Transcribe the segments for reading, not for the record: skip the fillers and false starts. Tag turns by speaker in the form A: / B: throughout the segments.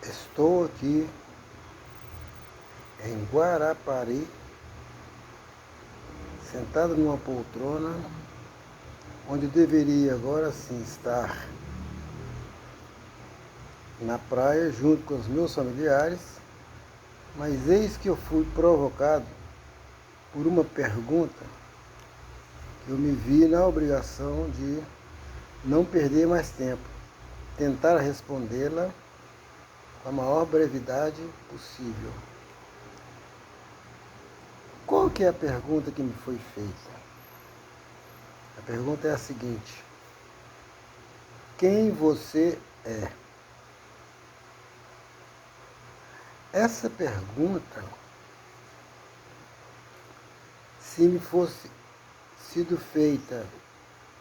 A: Estou aqui em Guarapari, sentado numa poltrona, onde deveria agora sim estar na praia junto com os meus familiares, mas eis que eu fui provocado por uma pergunta que eu me vi na obrigação de não perder mais tempo, tentar respondê-la com a maior brevidade possível. Qual que é a pergunta que me foi feita? A pergunta é a seguinte: quem você é? Essa pergunta, se me fosse sido feita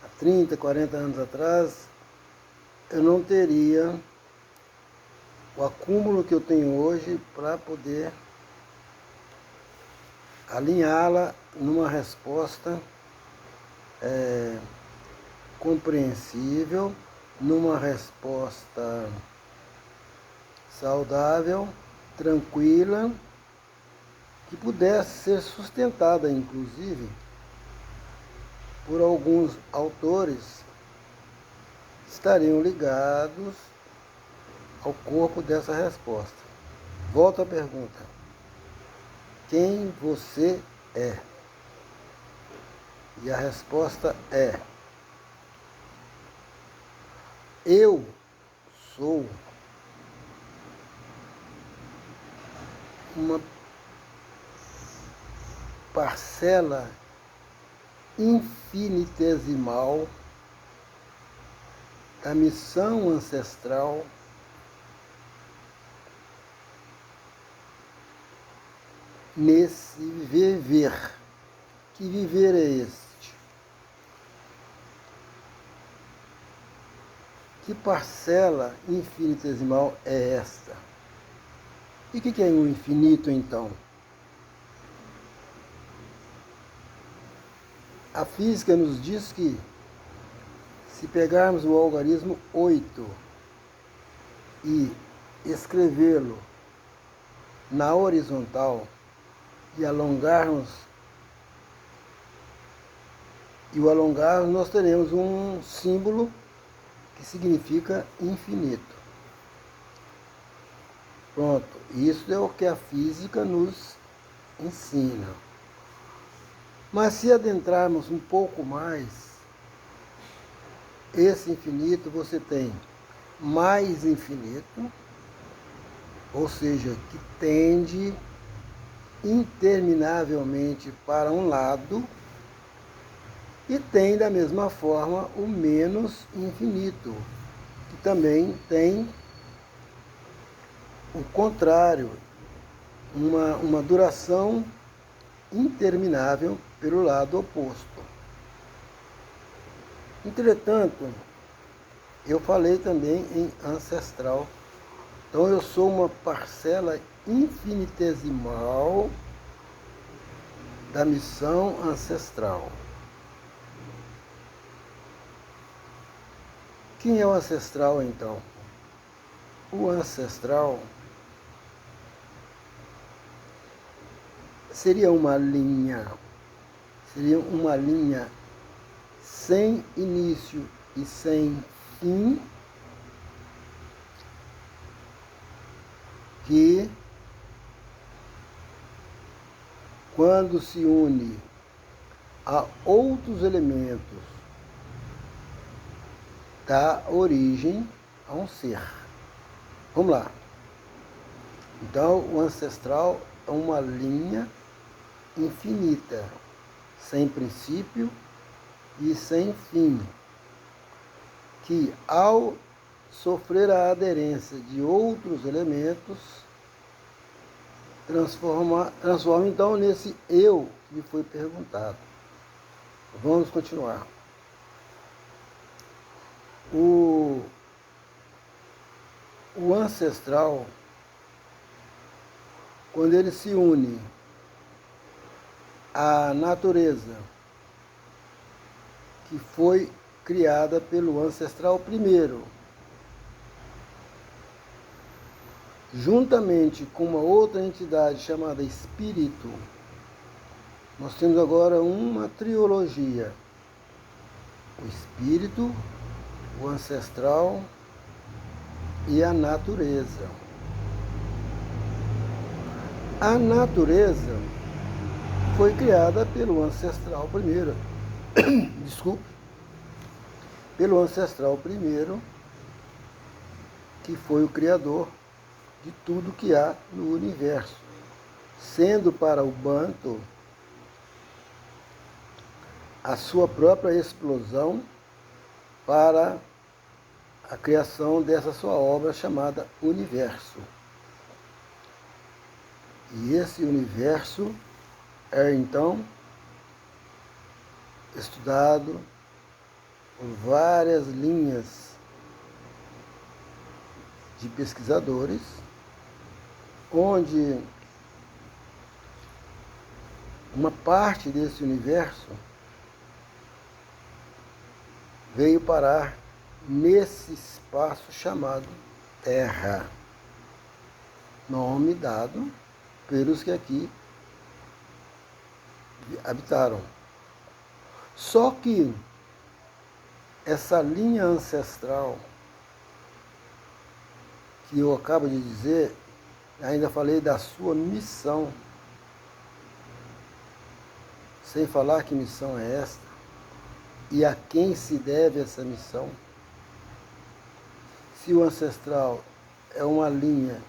A: há 30, 40 anos atrás, eu não teria o acúmulo que eu tenho hoje para poder alinhá-la numa resposta compreensível, numa resposta saudável, tranquila, que pudesse ser sustentada, inclusive, por alguns autores que estariam ligados ao corpo dessa resposta. Volto à pergunta: quem você é? E a resposta é: eu sou uma parcela infinitesimal da missão ancestral nesse viver. Que viver é este? Que parcela infinitesimal é esta? E o que é o infinito, então? A física nos diz que, se pegarmos o algarismo 8 e escrevê-lo na horizontal e alongarmos, nós teremos um símbolo que significa infinito. Pronto, isso é o que a física nos ensina. Mas se adentrarmos um pouco mais, esse infinito você tem mais infinito, ou seja, que tende interminavelmente para um lado, e tem da mesma forma o menos infinito, que também tem o contrário, uma duração interminável pelo lado oposto. Entretanto, eu falei também em ancestral. Então eu sou uma parcela infinitesimal da missão ancestral. Quem é o ancestral, então? O ancestral seria uma linha sem início e sem fim, que, quando se une a outros elementos, dá origem a um ser. Vamos lá. Então, o ancestral é uma linha infinita, sem princípio e sem fim, que, ao sofrer a aderência de outros elementos, transforma então nesse eu que lhe foi perguntado. Vamos continuar. O ancestral, quando ele se une à natureza, que foi criada pelo ancestral primeiro, juntamente com uma outra entidade chamada Espírito, nós temos agora uma trilogia: o Espírito, o Ancestral e a Natureza. A natureza foi criada pelo Ancestral primeiro. Desculpe. Pelo Ancestral primeiro, que foi o Criador de tudo que há no universo, sendo para o Banto a sua própria explosão para a criação dessa sua obra chamada Universo. E esse universo é então estudado por várias linhas de pesquisadores, onde uma parte desse universo veio parar nesse espaço chamado Terra, nome dado pelos que aqui habitaram. Só que essa linha ancestral que eu acabo de dizer, ainda falei da sua missão, sem falar que missão é esta e a quem se deve essa missão. Se o ancestral é uma linha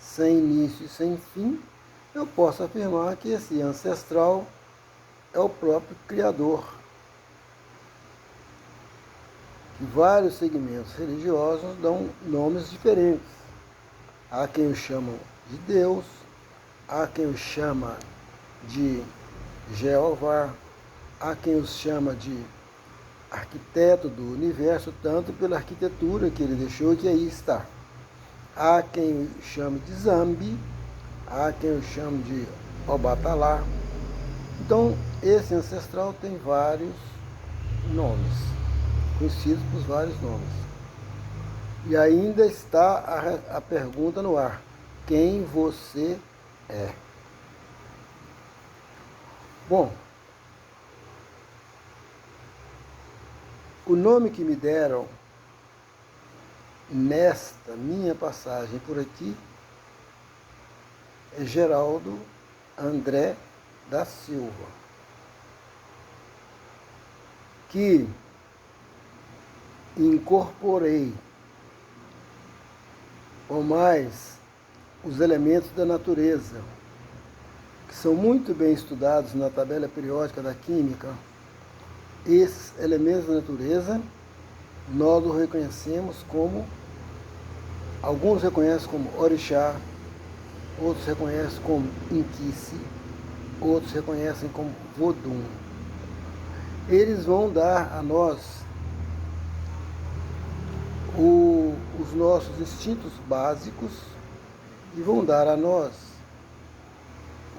A: sem início e sem fim, eu posso afirmar que esse ancestral é o próprio Criador. Que vários segmentos religiosos dão nomes diferentes. Há quem o chamam de Deus, há quem o chama de Jeová, há quem os chama de arquiteto do universo, tanto pela arquitetura que ele deixou que aí está. Há quem o chame de Zambi, há quem o chame de Obatalá. Então, esse ancestral tem vários nomes, conhecidos por vários nomes. E ainda está a pergunta no ar: quem você é? Bom, o nome que me deram nesta minha passagem por aqui é Geraldo André da Silva, que incorporei ou mais os elementos da natureza, que são muito bem estudados na tabela periódica da química. Esses elementos da natureza nós os reconhecemos como, alguns reconhecem como orixá, outros reconhecem como inquice, outros reconhecem como vodum. Eles vão dar a nós os nossos instintos básicos e vão dar a nós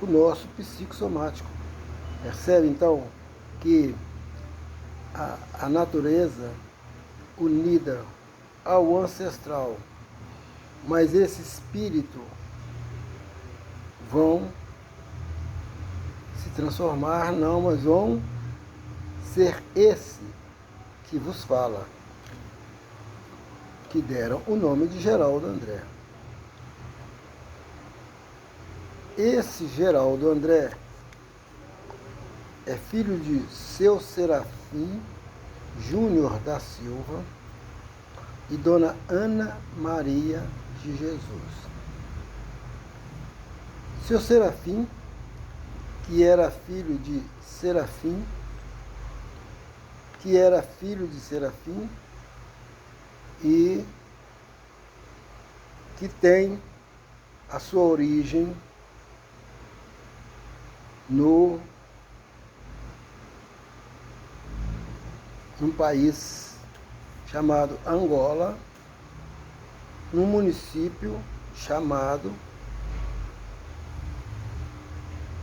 A: o nosso psicossomático. Percebe então que a natureza unida ao ancestral, mas esse espírito vão se transformar, não, mas vão ser esse que vos fala, que deram o nome de Geraldo André. Esse Geraldo André é filho de Seu Serafim Júnior da Silva e Dona Ana Maria de Jesus. Seu Serafim, que era filho de Serafim, e que tem a sua origem num país chamado Angola, num município chamado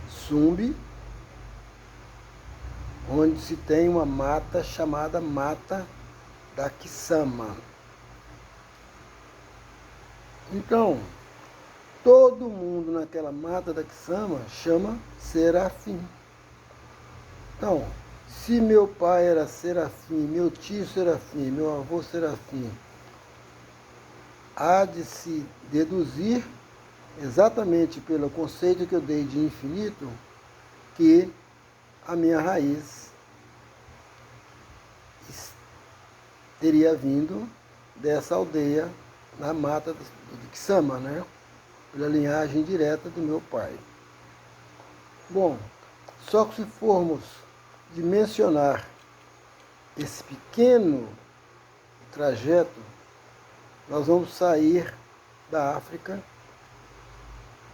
A: Sumbe, onde se tem uma mata chamada Mata da Quissama. Então, todo mundo naquela mata da Quixama chama Serafim. Então, se meu pai era Serafim, meu tio Serafim, meu avô Serafim, há de se deduzir, exatamente pelo conceito que eu dei de infinito, que a minha raiz teria vindo dessa aldeia na mata de Quixama, né? Pela linhagem direta do meu pai. Bom, só que se formos dimensionar esse pequeno trajeto, nós vamos sair da África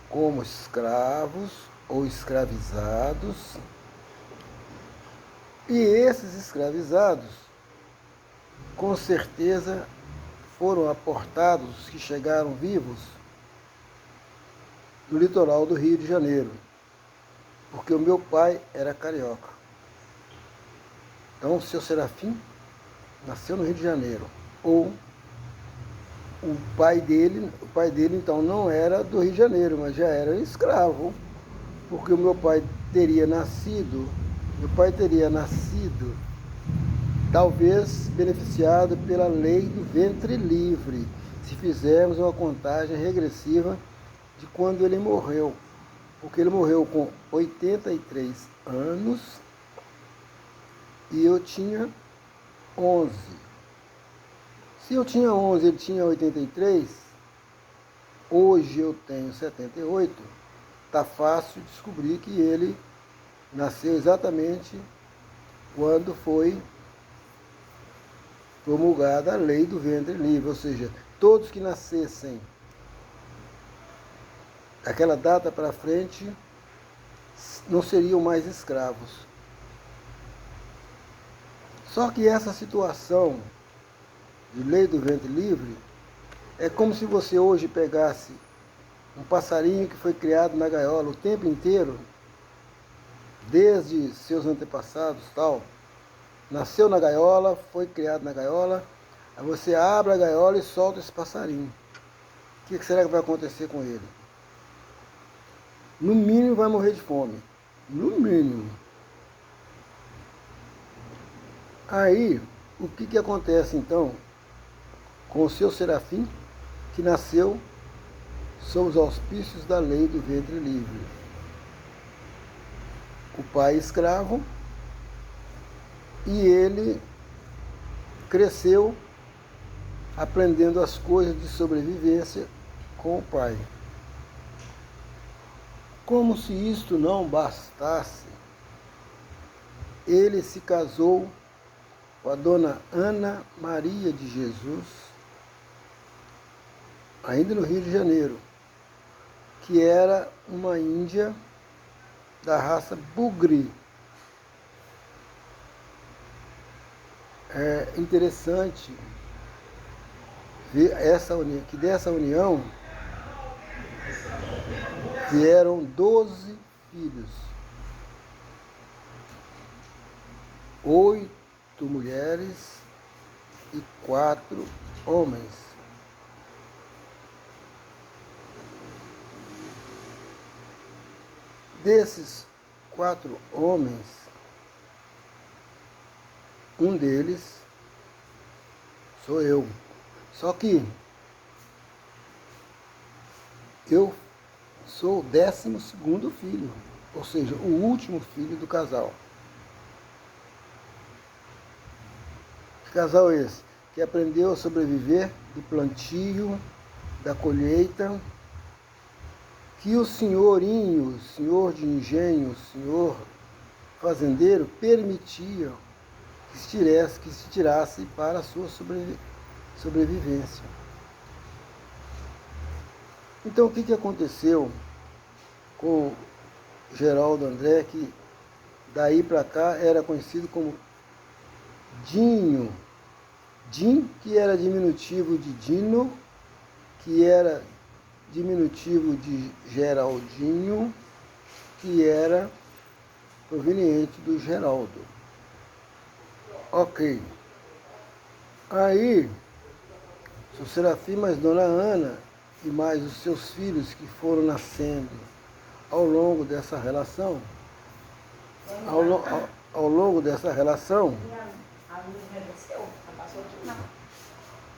A: como escravos ou escravizados, e esses escravizados, com certeza, foram aportados, os que chegaram vivos, no litoral do Rio de Janeiro, porque o meu pai era carioca. Então, o seu Serafim nasceu no Rio de Janeiro. Ou o pai dele então não era do Rio de Janeiro, mas já era escravo, porque o meu pai teria nascido, talvez beneficiado pela lei do ventre livre, se fizermos uma contagem regressiva de quando ele morreu, porque ele morreu com 83 anos e eu tinha 11. Se eu tinha 11, ele tinha 83, hoje eu tenho 78, tá fácil descobrir que ele nasceu exatamente quando foi promulgada a lei do ventre livre, ou seja, todos que nascessem daquela data para frente não seriam mais escravos. Só que essa situação de lei do ventre livre é como se você hoje pegasse um passarinho que foi criado na gaiola o tempo inteiro, desde seus antepassados, tal, nasceu na gaiola, foi criado na gaiola, aí você abre a gaiola e solta esse passarinho. O que será que vai acontecer com ele? No mínimo vai morrer de fome. No mínimo. Aí, o que acontece então com o seu Serafim, que nasceu sob os auspícios da lei do ventre livre? O pai escravo, e ele cresceu aprendendo as coisas de sobrevivência com o pai. Como se isto não bastasse, ele se casou com a dona Ana Maria de Jesus, ainda no Rio de Janeiro, que era uma índia da raça Bugre. É interessante ver que dessa união vieram 12 filhos, 8 mulheres e 4 homens. Desses 4 homens, um deles sou eu. Só que eu sou o 12º filho, ou seja, o último filho do casal. Que casal é esse? Que aprendeu a sobreviver do plantio, da colheita, que o senhorinho, senhor de engenho, senhor fazendeiro, permitia que se tirasse para a sua sobrevivência. Então, o que aconteceu com Geraldo André, que daí para cá era conhecido como Dinho? Din, que era diminutivo de Dino, que era diminutivo de Geraldinho, que era proveniente do Geraldo. Ok. Aí, seu Serafim, mas Dona Ana e mais os seus filhos que foram nascendo ao longo dessa relação, ao longo dessa relação,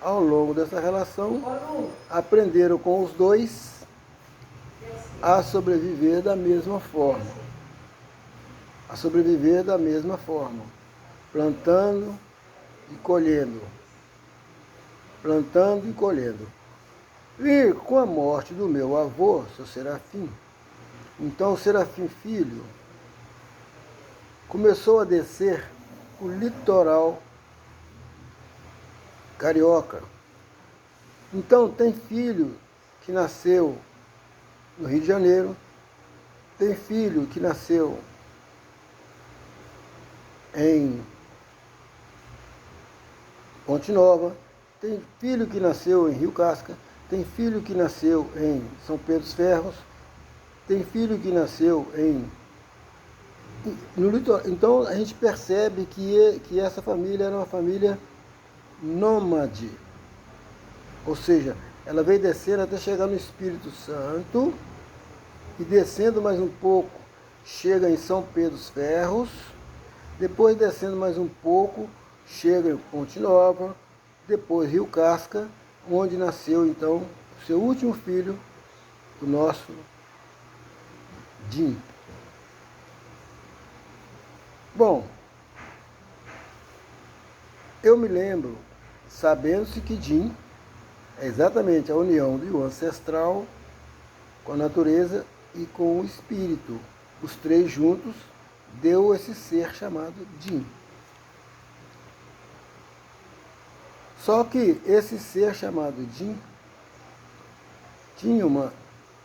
A: ao longo dessa relação, aprenderam com os dois a sobreviver da mesma forma. A sobreviver da mesma forma. Plantando e colhendo. Plantando e colhendo. E com a morte do meu avô, seu Serafim, então o Serafim Filho começou a descer o litoral carioca. Então tem filho que nasceu no Rio de Janeiro, tem filho que nasceu em Ponte Nova, tem filho que nasceu em Rio Casca, tem filho que nasceu em São Pedro dos Ferros, tem filho que nasceu no litoral. Então a gente percebe que essa família era uma família nômade, ou seja, ela veio descendo até chegar no Espírito Santo e descendo mais um pouco, chega em São Pedro dos Ferros, depois descendo mais um pouco, chega em Ponte Nova, depois Rio Casca, onde nasceu então o seu último filho, o nosso Jim. Bom, eu me lembro, sabendo-se que Jim é exatamente a união do ancestral com a natureza e com o espírito. Os três juntos deu esse ser chamado Jim. Só que esse ser chamado Jim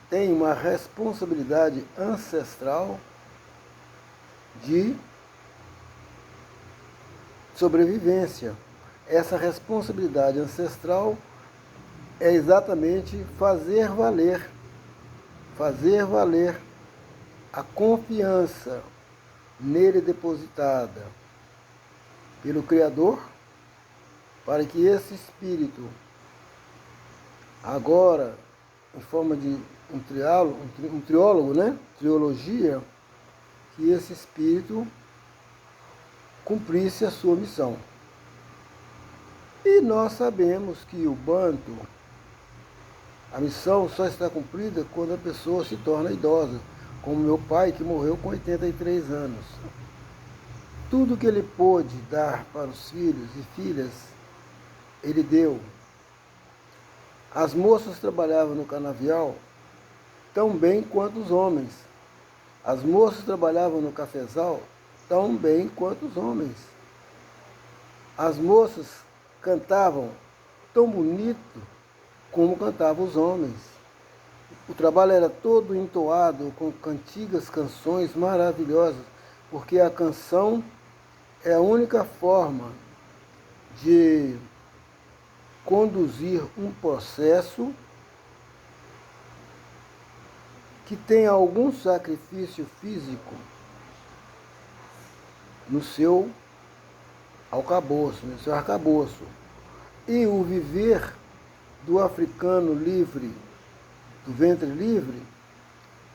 A: tem uma responsabilidade ancestral de sobrevivência. Essa responsabilidade ancestral é exatamente fazer valer a confiança nele depositada pelo Criador, para que esse espírito, agora em forma de um triólogo, né? Triologia, que esse espírito cumprisse a sua missão. E nós sabemos que o Banto, a missão só está cumprida quando a pessoa se torna idosa, como meu pai, que morreu com 83 anos. Tudo que ele pôde dar para os filhos e filhas, ele deu. As moças trabalhavam no canavial tão bem quanto os homens. As moças trabalhavam no cafezal tão bem quanto os homens. As moças cantavam tão bonito como cantavam os homens. O trabalho era todo entoado com cantigas, canções maravilhosas, porque a canção é a única forma de conduzir um processo que tem algum sacrifício físico no seu arcabouço. E o viver do africano livre, do ventre livre,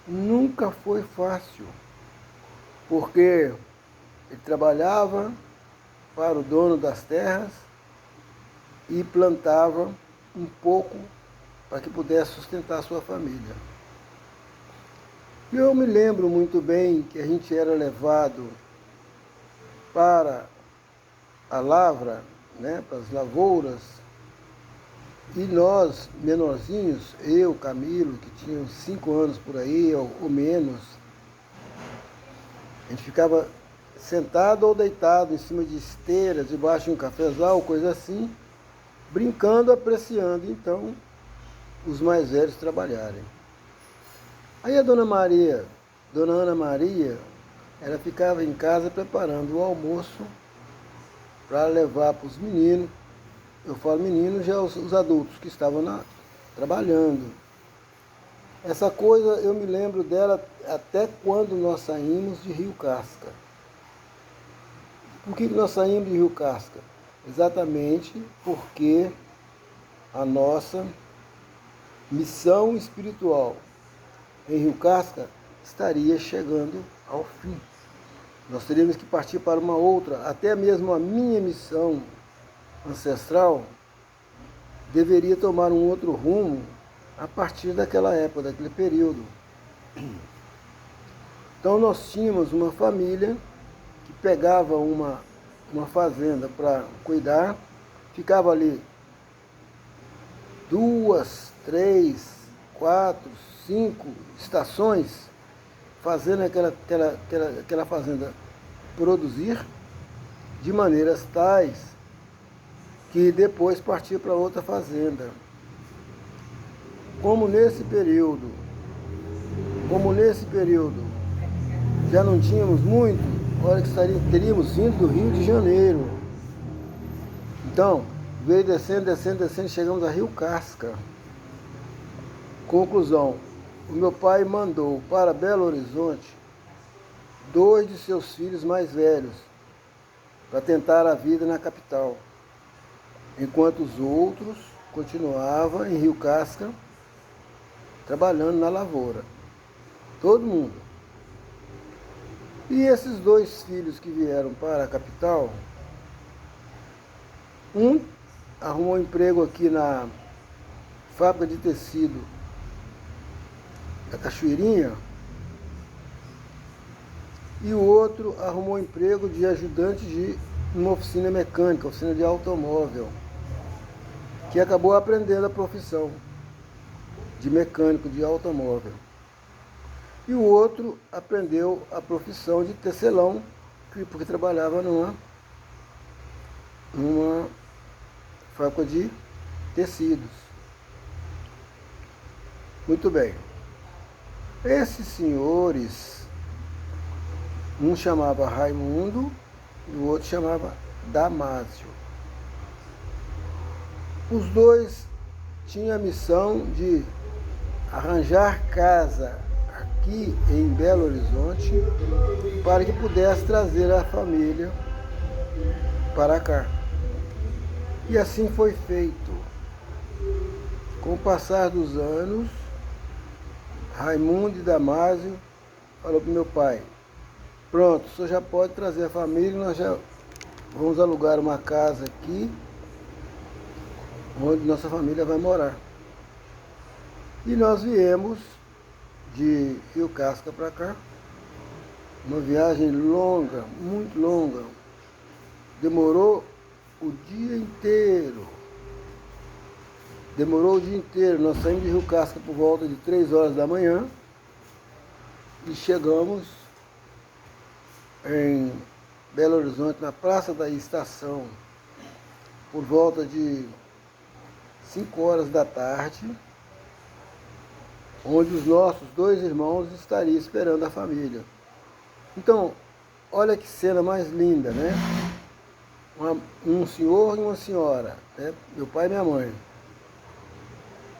A: nunca foi fácil, porque ele trabalhava para o dono das terras e plantava um pouco para que pudesse sustentar a sua família. E eu me lembro muito bem que a gente era levado para a lavra, né, para as lavouras, e nós, menorzinhos, eu, Camilo, que tinha uns 5 anos por aí, ou menos, a gente ficava sentado ou deitado em cima de esteiras, debaixo de um cafezal, coisa assim, brincando, apreciando, então, os mais velhos trabalharem. Aí a Dona Ana Maria, ela ficava em casa preparando o almoço para levar para os meninos. Eu falo meninos, já os adultos que estavam trabalhando. Essa coisa eu me lembro dela até quando nós saímos de Rio Casca. Por que nós saímos de Rio Casca? Exatamente porque a nossa missão espiritual em Rio Casca estaria chegando ao fim. Nós teríamos que partir para uma outra, até mesmo a minha missão ancestral deveria tomar um outro rumo a partir daquela época, daquele período. Então nós tínhamos uma família que pegava uma fazenda para cuidar, ficava ali 2, 3, 4, 5 estações fazendo aquela fazenda produzir de maneiras tais que depois partia para outra fazenda. Como nesse período já não tínhamos muito, olha que teríamos vindo do Rio de Janeiro. Então, veio descendo, chegamos a Rio Casca. Conclusão, o meu pai mandou para Belo Horizonte 2 de seus filhos mais velhos para tentar a vida na capital, enquanto os outros continuavam em Rio Casca trabalhando na lavoura. Todo mundo. E esses 2 filhos que vieram para a capital, um arrumou emprego aqui na fábrica de tecido da Cachoeirinha, e o outro arrumou emprego de ajudante de uma oficina mecânica, oficina de automóvel, que acabou aprendendo a profissão de mecânico de automóvel. E o outro aprendeu a profissão de tecelão, porque trabalhava numa fábrica de tecidos. Muito bem. Esses senhores, um chamava Raimundo e o outro chamava Damásio. Os 2 tinham a missão de arranjar casa aqui em Belo Horizonte para que pudesse trazer a família para cá. E assim foi feito. Com o passar dos anos, Raimundo e Damásio falou para o meu pai: pronto, o senhor já pode trazer a família, nós já vamos alugar uma casa aqui, onde nossa família vai morar. E nós viemos de Rio Casca para cá, uma viagem longa, muito longa, demorou o dia inteiro. Nós saímos de Rio Casca por volta de 3 horas da manhã e chegamos em Belo Horizonte, na Praça da Estação, por volta de 5 horas da tarde, onde os nossos 2 irmãos estariam esperando a família. Então, olha que cena mais linda, né? Um senhor e uma senhora, né? Meu pai e minha mãe,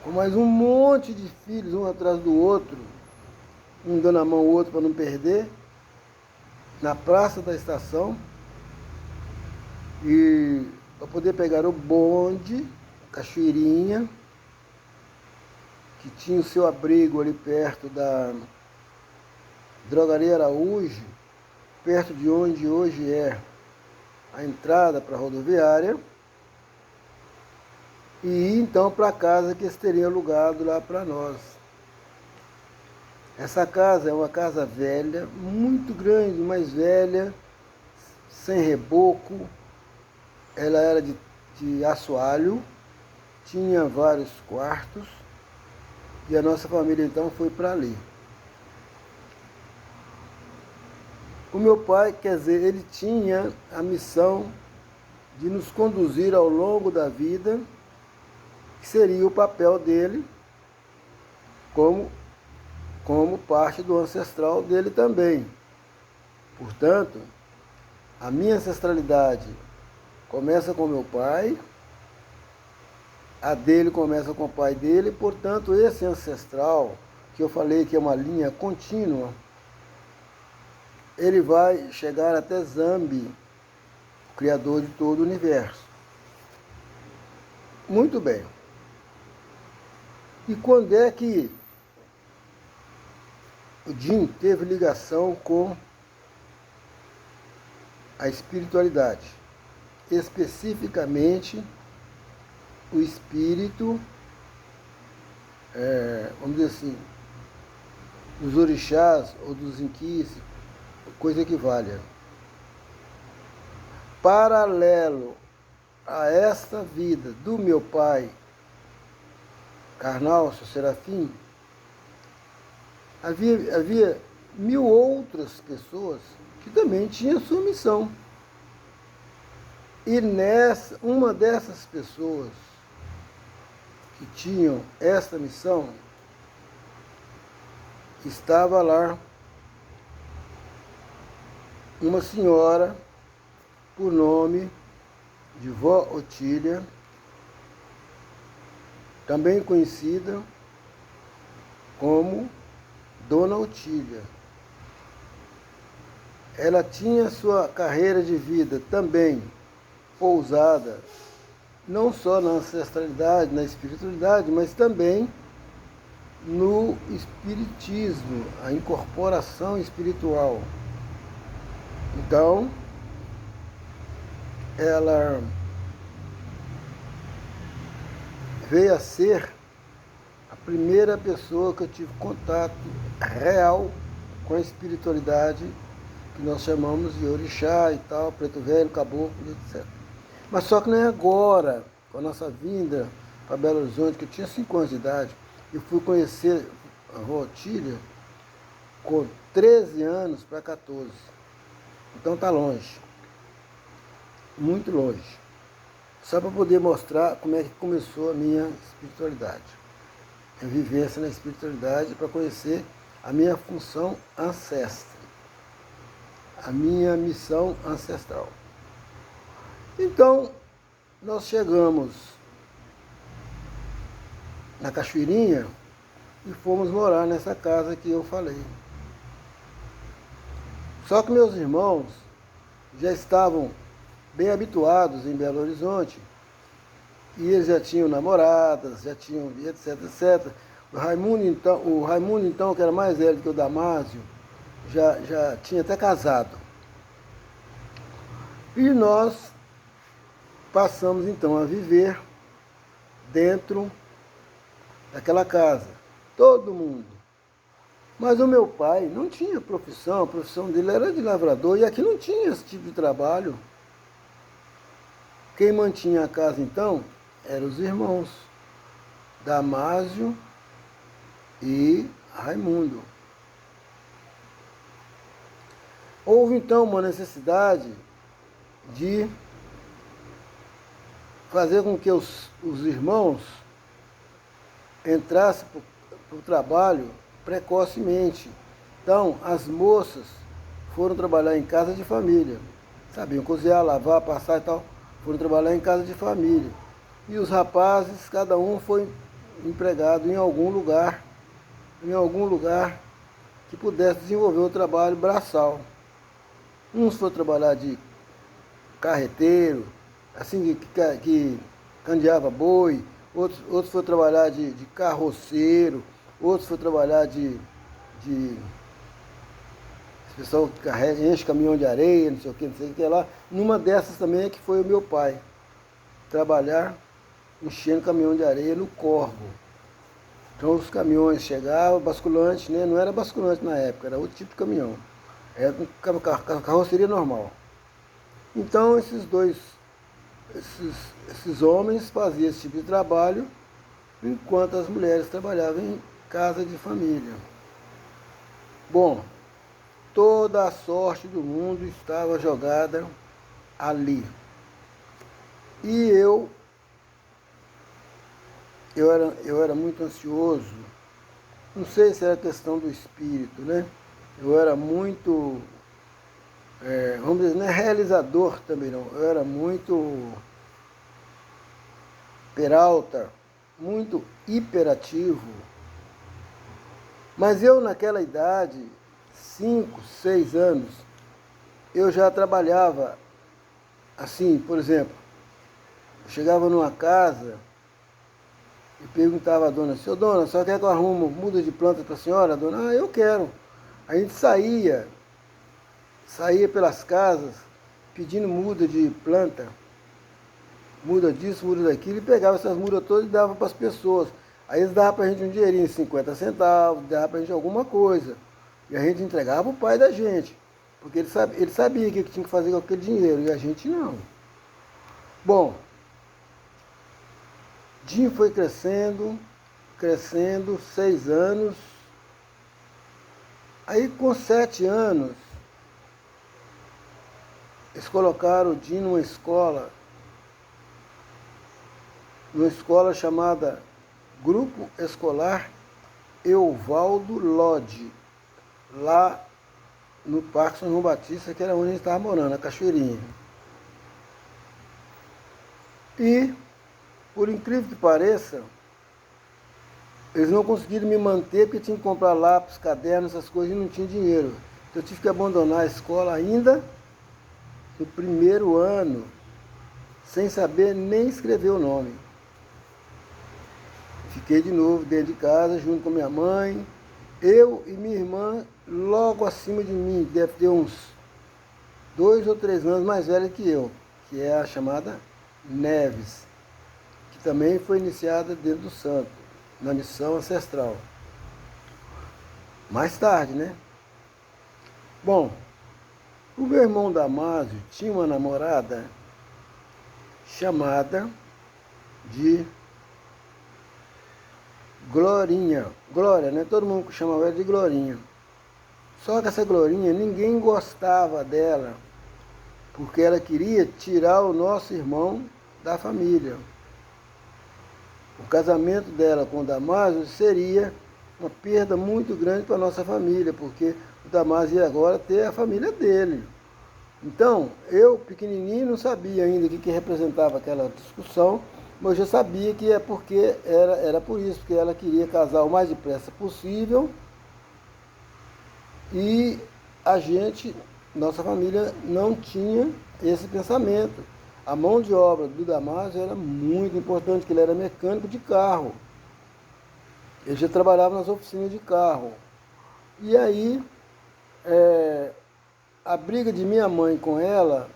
A: com mais um monte de filhos, um atrás do outro, um dando a mão ao outro para não perder, na Praça da Estação, e para poder pegar o bonde, Cachoeirinha, que tinha o seu abrigo ali perto da Drogaria Araújo, perto de onde hoje é a entrada para a rodoviária, e ir então para a casa que eles teriam alugado lá para nós. Essa casa é uma casa velha, muito grande, mais velha, sem reboco. Ela era de assoalho, tinha vários quartos, e a nossa família então foi para ali. O meu pai, quer dizer, ele tinha a missão de nos conduzir ao longo da vida, que seria o papel dele como parte do ancestral dele também. Portanto, a minha ancestralidade começa com meu pai, a dele começa com o pai dele, portanto, esse ancestral, que eu falei que é uma linha contínua, ele vai chegar até Zambi, o Criador de todo o universo. Muito bem. E quando é que o Jim teve ligação com a espiritualidade? Especificamente o espírito, vamos dizer assim, dos orixás ou dos inquis, coisa que valha. Paralelo a esta vida do meu pai carnal, seu Serafim, havia 1000 outras pessoas que também tinham sua missão. E uma dessas pessoas que tinham esta missão estava lá uma senhora por nome de Vó Otília, também conhecida como Dona Otília. Ela tinha sua carreira de vida também pousada, não só na ancestralidade, na espiritualidade, mas também no espiritismo, a incorporação espiritual. Então, ela veio a ser a primeira pessoa que eu tive contato real com a espiritualidade, que nós chamamos de orixá e tal, preto velho, caboclo, etc. Mas só que não é agora, com a nossa vinda para Belo Horizonte, que eu tinha 5 anos de idade, eu fui conhecer a Vó Otília com 13 anos para 14. Então está longe, muito longe. Só para poder mostrar como é que começou a minha espiritualidade. A vivência na espiritualidade para conhecer a minha função ancestral, a minha missão ancestral. Então, nós chegamos na Cachoeirinha e fomos morar nessa casa que eu falei. Só que meus irmãos já estavam bem habituados em Belo Horizonte, e eles já tinham namoradas, já tinham etc, etc. O Raimundo, então, que era mais velho que o Damásio, já tinha até casado. E nós passamos, então, a viver dentro daquela casa, todo mundo. Mas o meu pai não tinha profissão, a profissão dele era de lavrador, e aqui não tinha esse tipo de trabalho. Quem mantinha a casa, então, eram os irmãos Damásio e Raimundo. Houve, então, uma necessidade de fazer com que os irmãos entrassem para o trabalho precocemente. Então, as moças foram trabalhar em casa de família. Sabiam cozinhar, lavar, passar e tal. Foram trabalhar em casa de família. E os rapazes, cada um foi empregado em algum lugar que pudesse desenvolver o trabalho braçal. Uns foram trabalhar de carreteiro, assim que candeava boi, outros foram trabalhar de carroceiro, outros foram trabalhar de esse pessoal que carrega, enche caminhão de areia, não sei o que lá. Numa dessas também é que foi o meu pai, trabalhar enchendo caminhão de areia no Corvo. Então os caminhões chegavam, basculante, né? Não era basculante na época, era outro tipo de caminhão. Era carroceria normal. Então esses homens faziam esse tipo de trabalho, enquanto as mulheres trabalhavam em casa de família. Bom, toda a sorte do mundo estava jogada ali. E eu era muito ansioso. Não sei se era questão do espírito, né? Eu era muito, vamos dizer, não é realizador também não. Eu era muito peralta, muito hiperativo. Mas eu naquela idade, 5, 6 anos, eu já trabalhava assim, por exemplo, eu chegava numa casa E perguntava à dona, seu dona, só quer que eu arrumo muda de planta para a senhora? A dona, eu quero. A gente saía pelas casas pedindo muda de planta, muda disso, muda daquilo, e pegava essas mudas todas e dava para as pessoas. Aí eles davam para a gente um dinheirinho, 50 centavos, dava para a gente alguma coisa. E a gente entregava o pai da gente, porque ele sabia o que tinha que fazer com aquele dinheiro, e a gente não. Bom, Dinho foi crescendo, 6 anos. Aí com 7 anos, eles colocaram o Dinho numa escola chamada Grupo Escolar Euvaldo Lodge, lá no Parque São João Batista, que era onde a gente estava morando, a Cachoeirinha. E, por incrível que pareça, eles não conseguiram me manter porque tinha que comprar lápis, cadernos, essas coisas, e não tinha dinheiro. Então eu tive que abandonar a escola ainda no primeiro ano, sem saber nem escrever o nome. Fiquei de novo dentro de casa, junto com minha mãe, eu e minha irmã, logo acima de mim, deve ter uns 2 ou 3 anos mais velha que eu, que é a chamada Neves, que também foi iniciada dentro do santo, na missão ancestral. Mais tarde, né? Bom, o meu irmão Damásio tinha uma namorada chamada de Glorinha. Glória, né? Todo mundo chamava ela de Glorinha. Só que essa Glorinha, ninguém gostava dela, porque ela queria tirar o nosso irmão da família. O casamento dela com o Damásio seria uma perda muito grande para a nossa família, porque o Damásio ia agora ter a família dele. Então, eu, pequenininho, não sabia ainda o que representava aquela discussão, mas eu já sabia que é porque era por isso, porque ela queria casar o mais depressa possível e a gente, nossa família, não tinha esse pensamento. A mão de obra do Damásio era muito importante, porque ele era mecânico de carro. Ele já trabalhava nas oficinas de carro. E aí, a briga de minha mãe com ela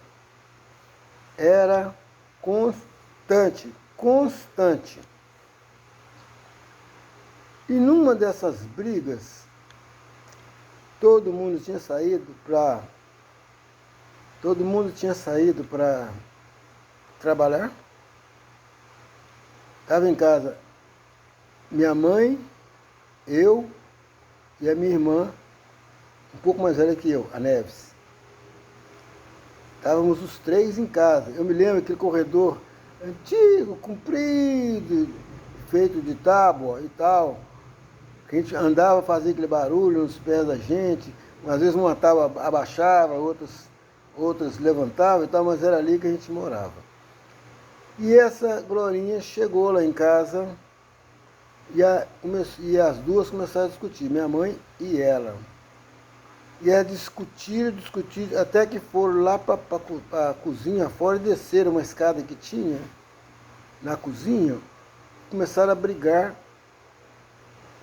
A: era constante. E numa dessas brigas, todo mundo tinha saído para trabalhar. Estava em casa minha mãe, eu e a minha irmã, um pouco mais velha que eu, a Neves. Estávamos os 3 em casa. Eu me lembro aquele corredor antigo, comprido, feito de tábua e tal. Que a gente andava, fazia aquele barulho nos pés da gente. Às vezes uma tábua abaixava, outras levantavam e tal, mas era ali que a gente morava. E essa Glorinha chegou lá em casa e as duas começaram a discutir, minha mãe e ela. E é discutir, até que foram lá para a cozinha fora e desceram uma escada que tinha na cozinha, começaram a brigar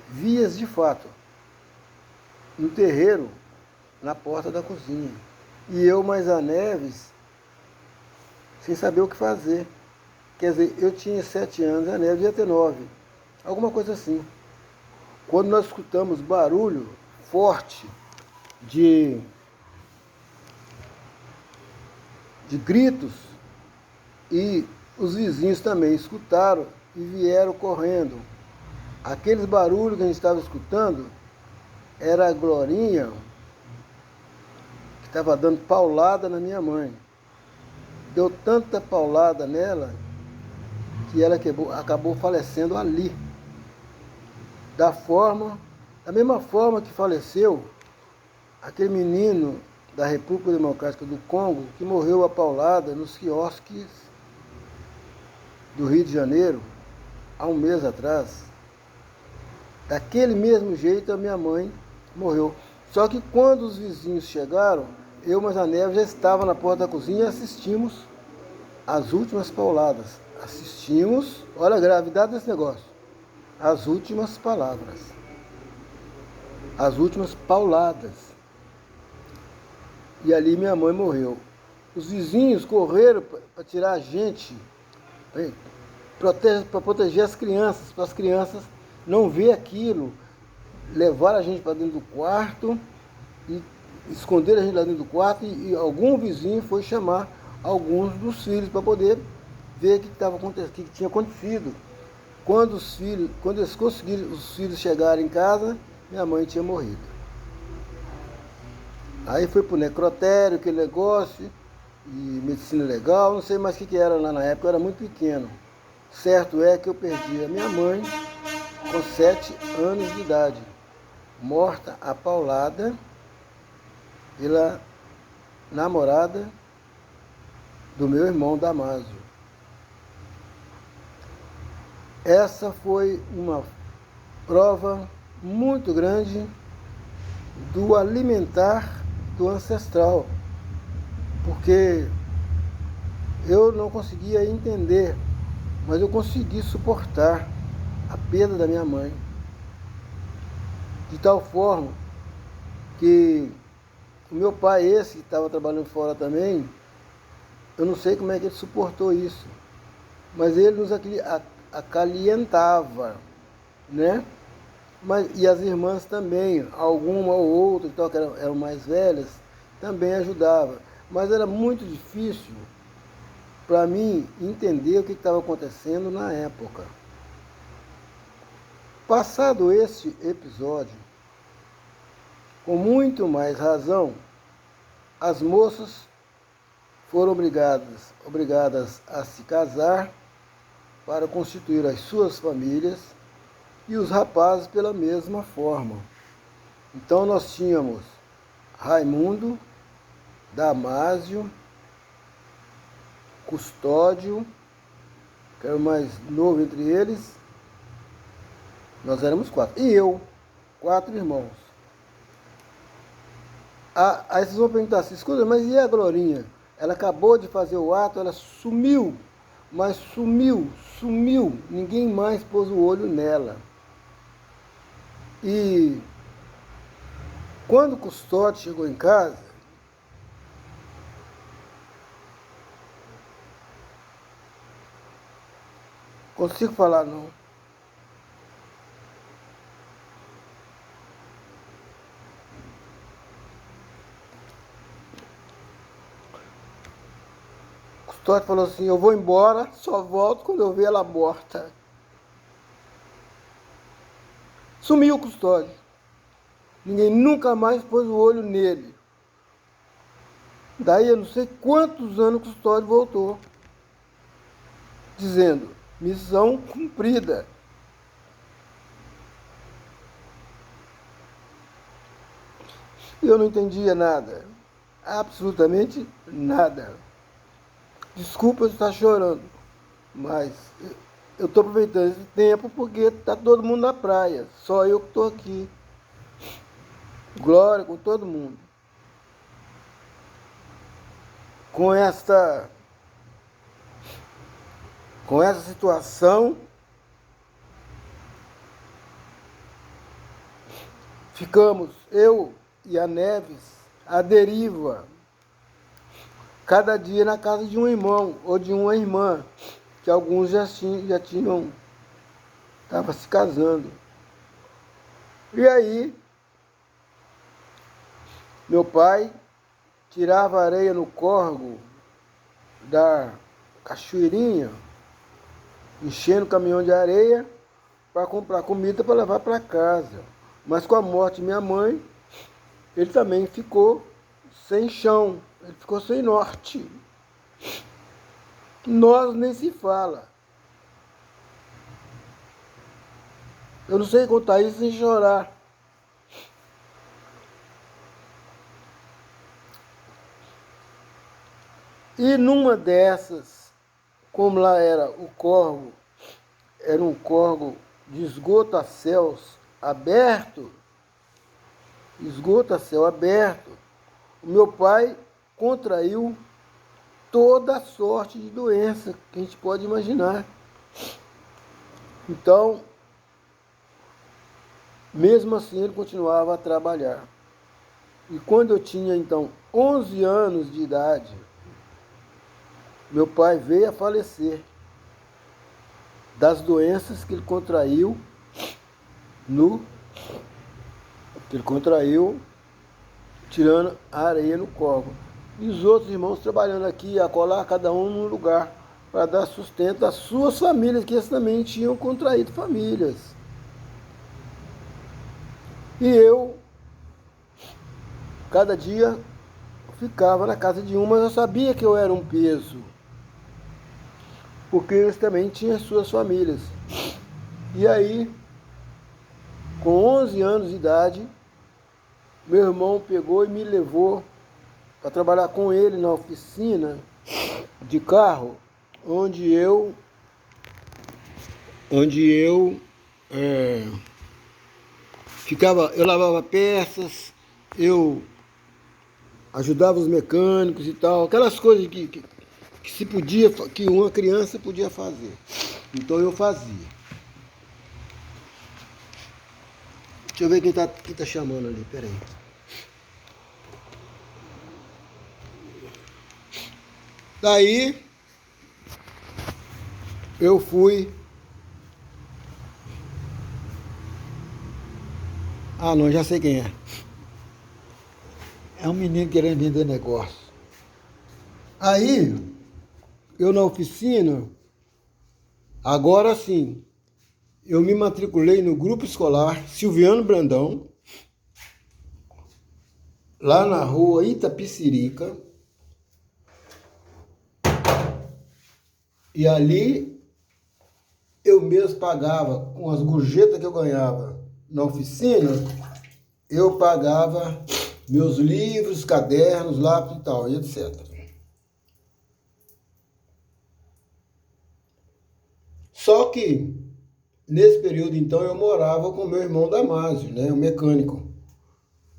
A: vias de fato, no terreiro, na porta da cozinha. E eu mais a Neves, sem saber o que fazer. Quer dizer, eu tinha 7 anos, a Neves ia ter 9, alguma coisa assim. Quando nós escutamos barulho forte de gritos, e os vizinhos também escutaram e vieram correndo. Aqueles barulhos que a gente estava escutando era a Glorinha que estava dando paulada na minha mãe. Deu tanta paulada nela que ela acabou falecendo ali. Da mesma forma que faleceu aquele menino da República Democrática do Congo que morreu a paulada nos quiosques do Rio de Janeiro há um mês atrás. Daquele mesmo jeito a minha mãe morreu. Só que quando os vizinhos chegaram, eu mais a Neve já estava na porta da cozinha e assistimos as últimas pauladas. Assistimos, olha a gravidade desse negócio. as últimas palavras, as últimas pauladas. E ali minha mãe morreu. Os vizinhos correram para tirar a gente, para proteger as crianças, para as crianças não ver aquilo. Levaram a gente para dentro do quarto e esconderam a gente lá dentro do quarto e algum vizinho foi chamar alguns dos filhos para poder ver o que estava acontecendo, o que tinha acontecido. Quando eles conseguiram, os filhos chegarem em casa, minha mãe tinha morrido. Aí foi pro necrotério, aquele negócio, e medicina legal, não sei mais o que era lá na época, eu era muito pequeno. Certo é que eu perdi a minha mãe com 7 anos de idade, morta a paulada pela namorada do meu irmão Damásio. Essa foi uma prova muito grande do alimentar do ancestral, porque eu não conseguia entender, mas eu consegui suportar a perda da minha mãe, de tal forma que o meu pai, esse que estava trabalhando fora também, eu não sei como é que ele suportou isso, mas ele nos acalentava, né? E as irmãs também, alguma ou outra, então, que eram mais velhas, também ajudavam. Mas era muito difícil para mim entender o que estava acontecendo na época. Passado este episódio, com muito mais razão, as moças foram obrigadas a se casar para constituir as suas famílias e os rapazes pela mesma forma. Então nós tínhamos Raimundo, Damásio, Custódio, que era o mais novo entre eles, nós éramos 4, e eu, 4 irmãos. Aí vocês vão perguntar assim, escuta, mas e a Glorinha? Ela acabou de fazer o ato, ela sumiu, mas sumiu, ninguém mais pôs o olho nela. E quando o Custódio chegou em casa, consigo falar não. Custódio falou assim, eu vou embora, só volto quando eu ver ela morta. Sumiu o Custódio. Ninguém nunca mais pôs o olho nele. Daí eu não sei quantos anos o Custódio voltou, dizendo, missão cumprida. Eu não entendia nada, absolutamente nada. Desculpa eu estar chorando, mas eu estou aproveitando esse tempo porque está todo mundo na praia, só eu que estou aqui. Glória com todo mundo. Com essa situação, ficamos eu e a Neves à deriva, cada dia na casa de um irmão ou de uma irmã, que alguns já tinham, estavam se casando. E aí, meu pai tirava areia no córrego da cachoeirinha, enchendo o caminhão de areia para comprar comida para levar para casa. Mas com a morte de minha mãe, ele também ficou sem chão, ele ficou sem norte. Nós nem se fala. Eu não sei contar isso sem chorar. E numa dessas, como lá era o córrego, era um córrego de esgoto a céus aberto, esgoto a céu aberto, o meu pai contraiu toda a sorte de doença que a gente pode imaginar. Então, Mesmo assim, ele continuava a trabalhar. E quando eu tinha, então, 11 anos de idade, meu pai veio a falecer das doenças que ele contraiu no que ele contraiu tirando a areia no córrego. E os outros irmãos trabalhando aqui e acolá, cada um num lugar, para dar sustento às suas famílias, que eles também tinham contraído famílias. E eu, cada dia, ficava na casa de um, mas eu sabia que eu era um peso, porque eles também tinham suas famílias. E aí, com 11 anos de idade, meu irmão pegou e me levou para trabalhar com ele na oficina de carro, onde eu ficava, eu lavava peças, eu ajudava os mecânicos e tal, aquelas coisas que se podia, que uma criança podia fazer. Então eu fazia. Deixa eu ver quem tá chamando ali, peraí. Daí eu fui. Ah não, já sei quem é. É um menino querendo vender negócio. Aí, eu na oficina, agora sim, eu me matriculei no grupo escolar Silviano Brandão, lá na rua Itapicirica. E ali eu mesmo pagava, com as gorjetas que eu ganhava na oficina, eu pagava meus livros, cadernos, lápis e tal, e etc. Só que, nesse período, então, eu morava com meu irmão Damásio, né, o mecânico.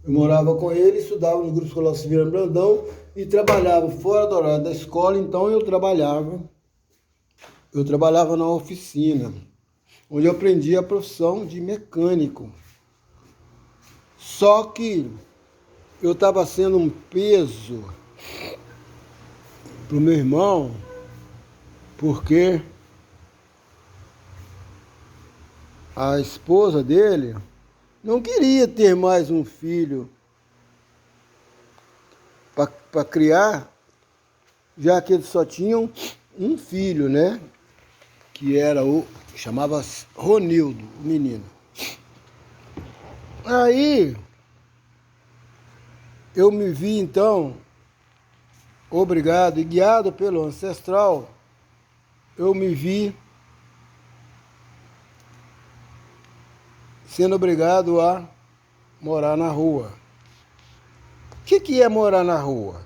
A: Eu morava com ele, estudava no Grupo Escolar Silviano Brandão e trabalhava fora do horário da escola, então eu trabalhava na oficina, onde eu aprendi a profissão de mecânico. Só que eu estava sendo um peso para o meu irmão, porque a esposa dele não queria ter mais um filho para criar, já que eles só tinham um filho, né? Que era chamava Ronildo, o menino. Aí eu me vi então obrigado e guiado pelo ancestral, eu me vi sendo obrigado a morar na rua. O que é morar na rua?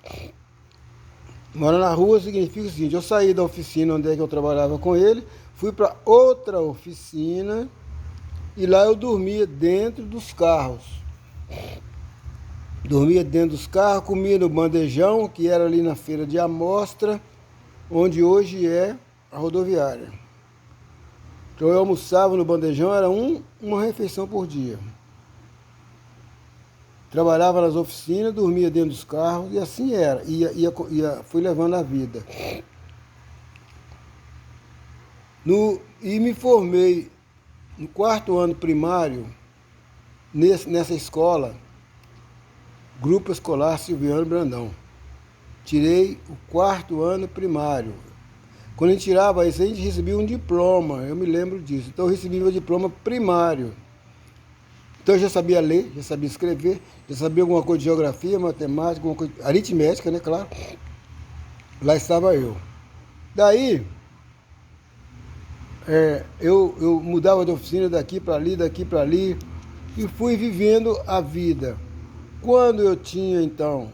A: Morar na rua significa o seguinte: eu saí da oficina onde é que eu trabalhava com ele, fui para outra oficina e lá eu dormia dentro dos carros. Dormia dentro dos carros, comia no bandejão, que era ali na feira de amostra, onde hoje é a rodoviária. Então eu almoçava no bandejão, era uma refeição por dia. Trabalhava nas oficinas, dormia dentro dos carros e assim era. Fui levando a vida. E me formei no 4º ano primário, nessa escola, Grupo Escolar Silviano Brandão. Tirei o 4º ano primário. Quando a gente tirava isso, a gente recebia um diploma, eu me lembro disso. Então eu recebi meu diploma primário. Então eu já sabia ler, já sabia escrever, já sabia alguma coisa de geografia, matemática, alguma coisa, aritmética, né, claro. Lá estava eu. Daí, eu mudava de oficina daqui para ali, e fui vivendo a vida. Quando eu tinha, então,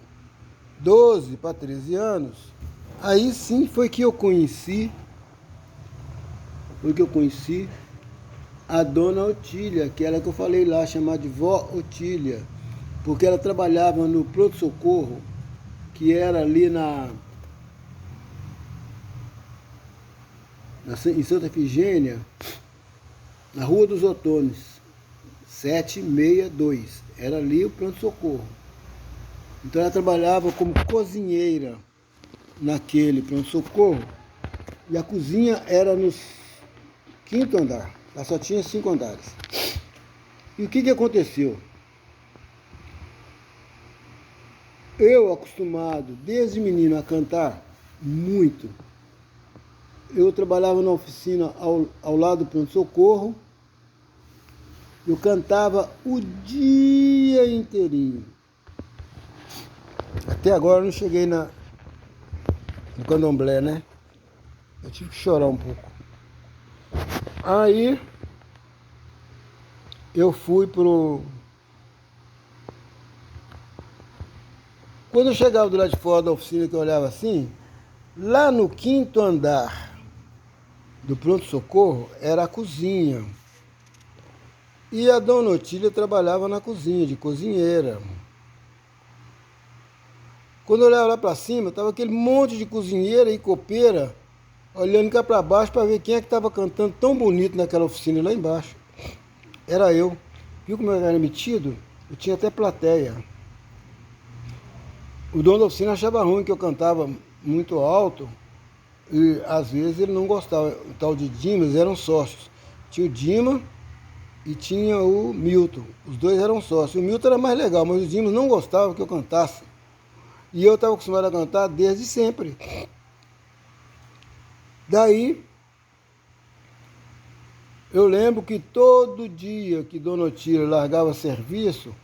A: 12 para 13 anos, aí sim foi que eu conheci a dona Otília, que era que eu falei lá, chamada de vó Otília, porque ela trabalhava no pronto-socorro, que era ali em Santa Efigênia, na Rua dos Otones, 762. Era ali o pronto-socorro. Então ela trabalhava como cozinheira naquele pronto-socorro. E a cozinha era no quinto andar. Ela só tinha 5 andares. E o que aconteceu? Eu, acostumado desde menino a cantar muito, eu trabalhava na oficina ao lado do pronto-socorro. Eu cantava o dia inteirinho. Até agora eu não cheguei no candomblé, né? Eu tive que chorar um pouco. Aí eu fui pro... Quando eu chegava do lado de fora da oficina, que eu olhava assim, lá no quinto andar do pronto-socorro era a cozinha. E a dona Otília trabalhava na cozinha, de cozinheira. Quando eu olhava lá para cima, tava aquele monte de cozinheira e copeira olhando cá para baixo para ver quem é que estava cantando tão bonito naquela oficina lá embaixo. Era eu. Viu como eu era metido? Eu tinha até plateia. O dono da oficina achava ruim que eu cantava muito alto e às vezes ele não gostava. O tal de Dimas eram sócios. Tinha o Dima e tinha o Milton. Os dois eram sócios. O Milton era mais legal, mas o Dimas não gostava que eu cantasse. E eu estava acostumado a cantar desde sempre. Daí, eu lembro que todo dia que Dona Otília largava serviço,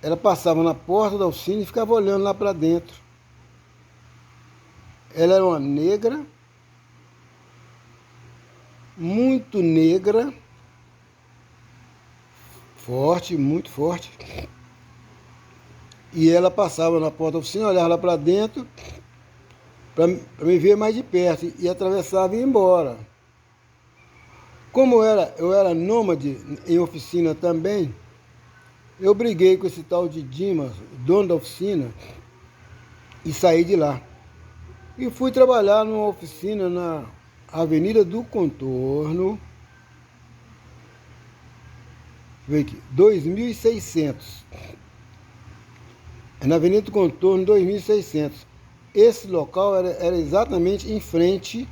A: ela passava na porta da oficina e ficava olhando lá para dentro. Ela era uma negra, muito negra, forte, muito forte. E ela passava na porta da oficina, olhava lá para dentro, para me ver mais de perto, e atravessava e ia embora. Como eu era nômade em oficina também, eu briguei com esse tal de Dimas, dono da oficina, e saí de lá. E fui trabalhar numa oficina na Avenida do Contorno, vê aqui, 2600. É na Avenida do Contorno, 2600. Esse local era exatamente em frente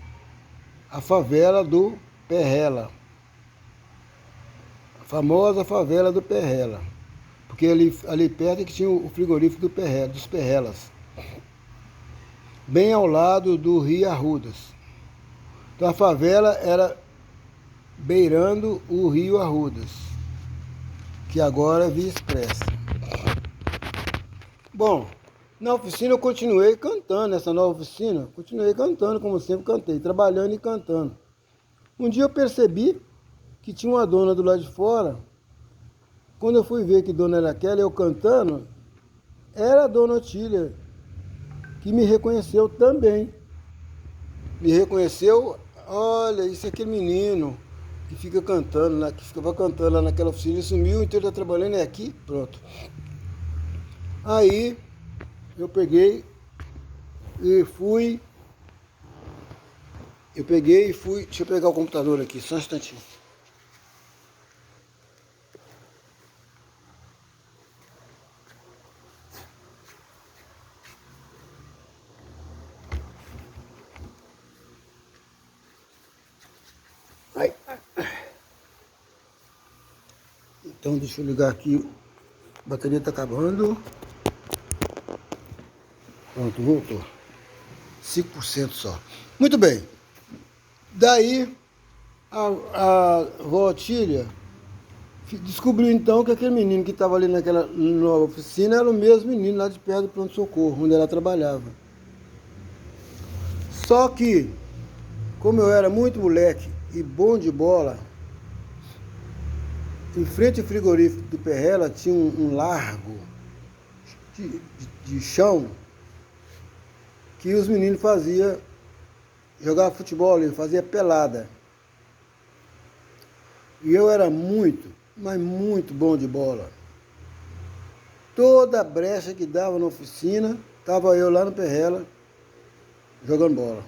A: à favela do Perrela. A famosa favela do Perrela. Porque ali perto é que tinha o frigorífico dos Perrelas. Bem ao lado do Rio Arrudas. Então a favela era beirando o Rio Arrudas, que agora é Via Expressa. Bom, na oficina eu continuei cantando, nessa nova oficina, continuei cantando como sempre cantei, trabalhando e cantando. Um dia eu percebi que tinha uma dona do lado de fora. Quando eu fui ver que dona era aquela, eu cantando, era a dona Otília, que me reconheceu também. Me reconheceu, olha, isso é aquele menino que fica cantando, que ficava cantando lá naquela oficina, ele sumiu, então ele está trabalhando aqui, pronto. Aí eu peguei e fui, deixa eu pegar o computador aqui, só um instantinho. Aí. Então deixa eu ligar aqui, a bateria está acabando. Pronto, voltou. 5% só. Muito bem. Daí, a vó Otília descobriu então que aquele menino que estava ali naquela nova oficina era o mesmo menino lá de perto do pronto-socorro, onde ela trabalhava. Só que, como eu era muito moleque e bom de bola, em frente ao frigorífico do Perrela tinha um largo de chão que os meninos faziam, jogavam futebol, ele fazia pelada. E eu era muito, mas muito bom de bola. Toda brecha que dava na oficina, estava eu lá no Perrela, jogando bola.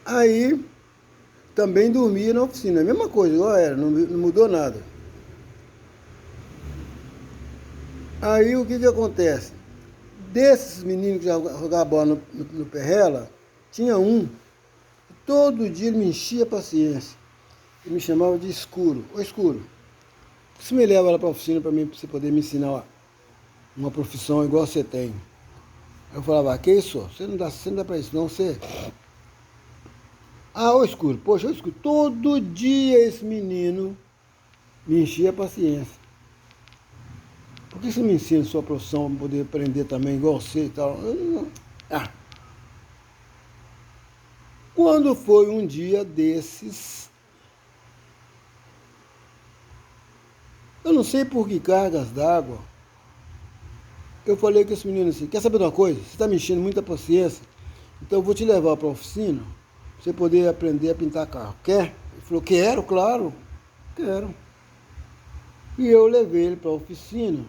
A: Aí, também dormia na oficina. A mesma coisa, igual era, não mudou nada. Aí o que que acontece? Desses meninos que jogavam bola no Perrela, tinha um, todo dia ele me enchia a paciência. Ele me chamava de Escuro. Ô Escuro, você me leva lá para a oficina para você poder me ensinar uma profissão igual você tem. Eu falava, que isso? Você não dá para isso não, você... Ah, ô Escuro, poxa, ô Escuro, todo dia esse menino me enchia a paciência. Por que você me ensina a sua profissão para poder aprender também igual você e tal? Ah. Quando foi um dia desses, eu não sei por que cargas d'água, eu falei com esse menino assim, quer saber de uma coisa? Você está me enchendo muita paciência, então eu vou te levar para a oficina, para você poder aprender a pintar carro. Quer? Ele falou, quero, claro, quero. E eu levei ele para a oficina,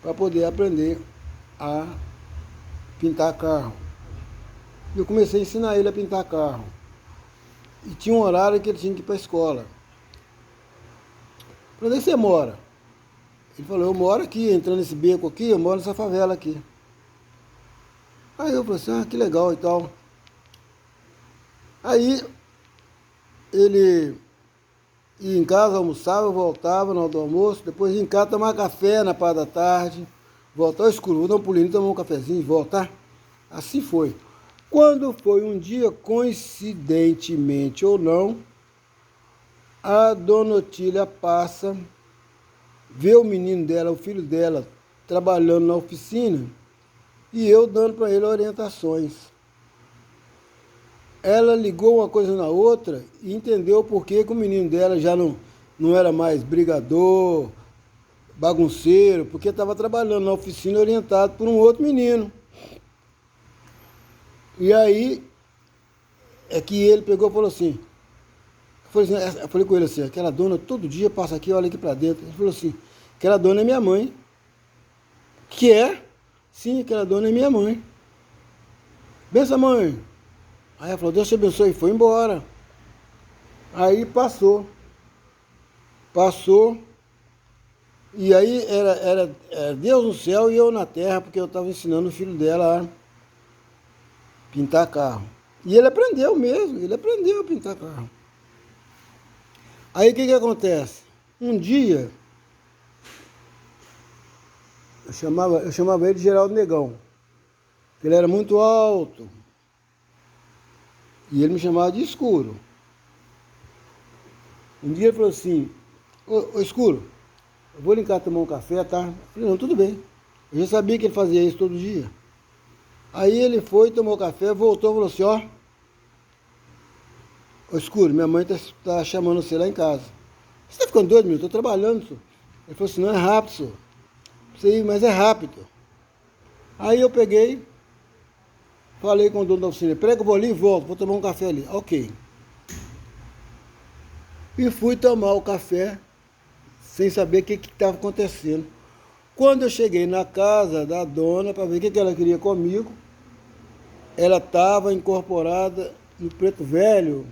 A: para poder aprender a pintar carro. E eu comecei a ensinar ele a pintar carro. E tinha um horário que ele tinha que ir para a escola. Falei, onde você mora? Ele falou, eu moro aqui, entrando nesse beco aqui, eu moro nessa favela aqui. Aí eu falei assim, ah, que legal e tal. Aí ele ia em casa, almoçava, voltava na hora do almoço, depois ia em casa tomar café na parte da tarde, voltar ao escuro, vou dar um pulinho, tomar um cafezinho e voltar. Assim foi. Quando foi um dia, coincidentemente ou não, a dona Otília passa, vê o menino dela, o filho dela, trabalhando na oficina, e eu dando para ele orientações. Ela ligou uma coisa na outra e entendeu por que o menino dela já não era mais brigador, bagunceiro, porque estava trabalhando na oficina orientado por um outro menino. E aí é que ele pegou e falou assim, eu falei com ele assim, aquela dona todo dia passa aqui, olha aqui para dentro. Ele falou assim, aquela dona é minha mãe. Que é? Sim, aquela dona é minha mãe. Benção, mãe. Aí ela falou, Deus te abençoe, e foi embora. Aí passou, e aí era Deus no céu e eu na terra, porque eu estava ensinando o filho dela a pintar carro. E ele aprendeu mesmo, ele aprendeu a pintar carro. Aí o que acontece? Um dia, eu chamava ele de Geraldo Negão, porque ele era muito alto. E ele me chamava de Escuro. Um dia ele falou assim, ô Escuro, eu vou linkar tomar um café, tá? Eu falei, não, tudo bem. Eu já sabia que ele fazia isso todo dia. Aí ele foi, tomou café, voltou e falou assim, ó, ô Escuro, minha mãe tá chamando você lá em casa. Você tá ficando doido, meu? Eu tô trabalhando, senhor. Ele falou assim, não, é rápido, senhor. Sim, mas é rápido. Aí eu peguei, falei com o dono da oficina, peraí que eu vou ali e volto, vou tomar um café ali. Ok. E fui tomar o café, sem saber o que estava acontecendo. Quando eu cheguei na casa da dona, para ver o que ela queria comigo, ela estava incorporada no Preto Velho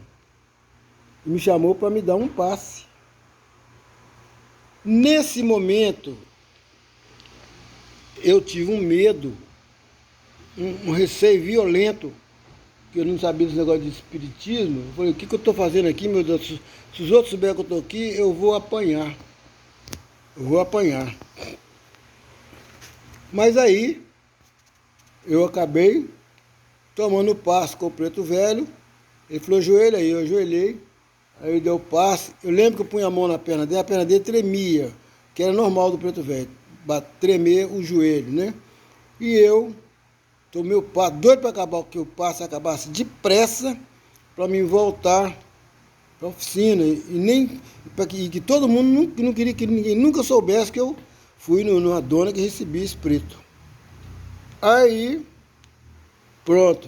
A: e me chamou para me dar um passe. Nesse momento, eu tive um medo, um receio violento, que eu não sabia desse negócio de espiritismo. Eu falei, o que eu estou fazendo aqui, meu Deus? Se os outros souberem que eu estou aqui, eu vou apanhar. Eu vou apanhar. Mas aí, eu acabei tomando passe com o Preto Velho. Ele falou, ajoelha aí, eu ajoelhei. Aí ele deu o passe. Eu lembro que eu punha a mão na perna dele, a perna dele tremia, que era normal do Preto Velho, tremer o joelho, né? E eu tomei o passe, doido para acabar, que o passe acabasse depressa, para mim voltar para a oficina. E que todo mundo não queria que ninguém nunca soubesse que eu fui numa dona que recebia esse preto. Aí, pronto.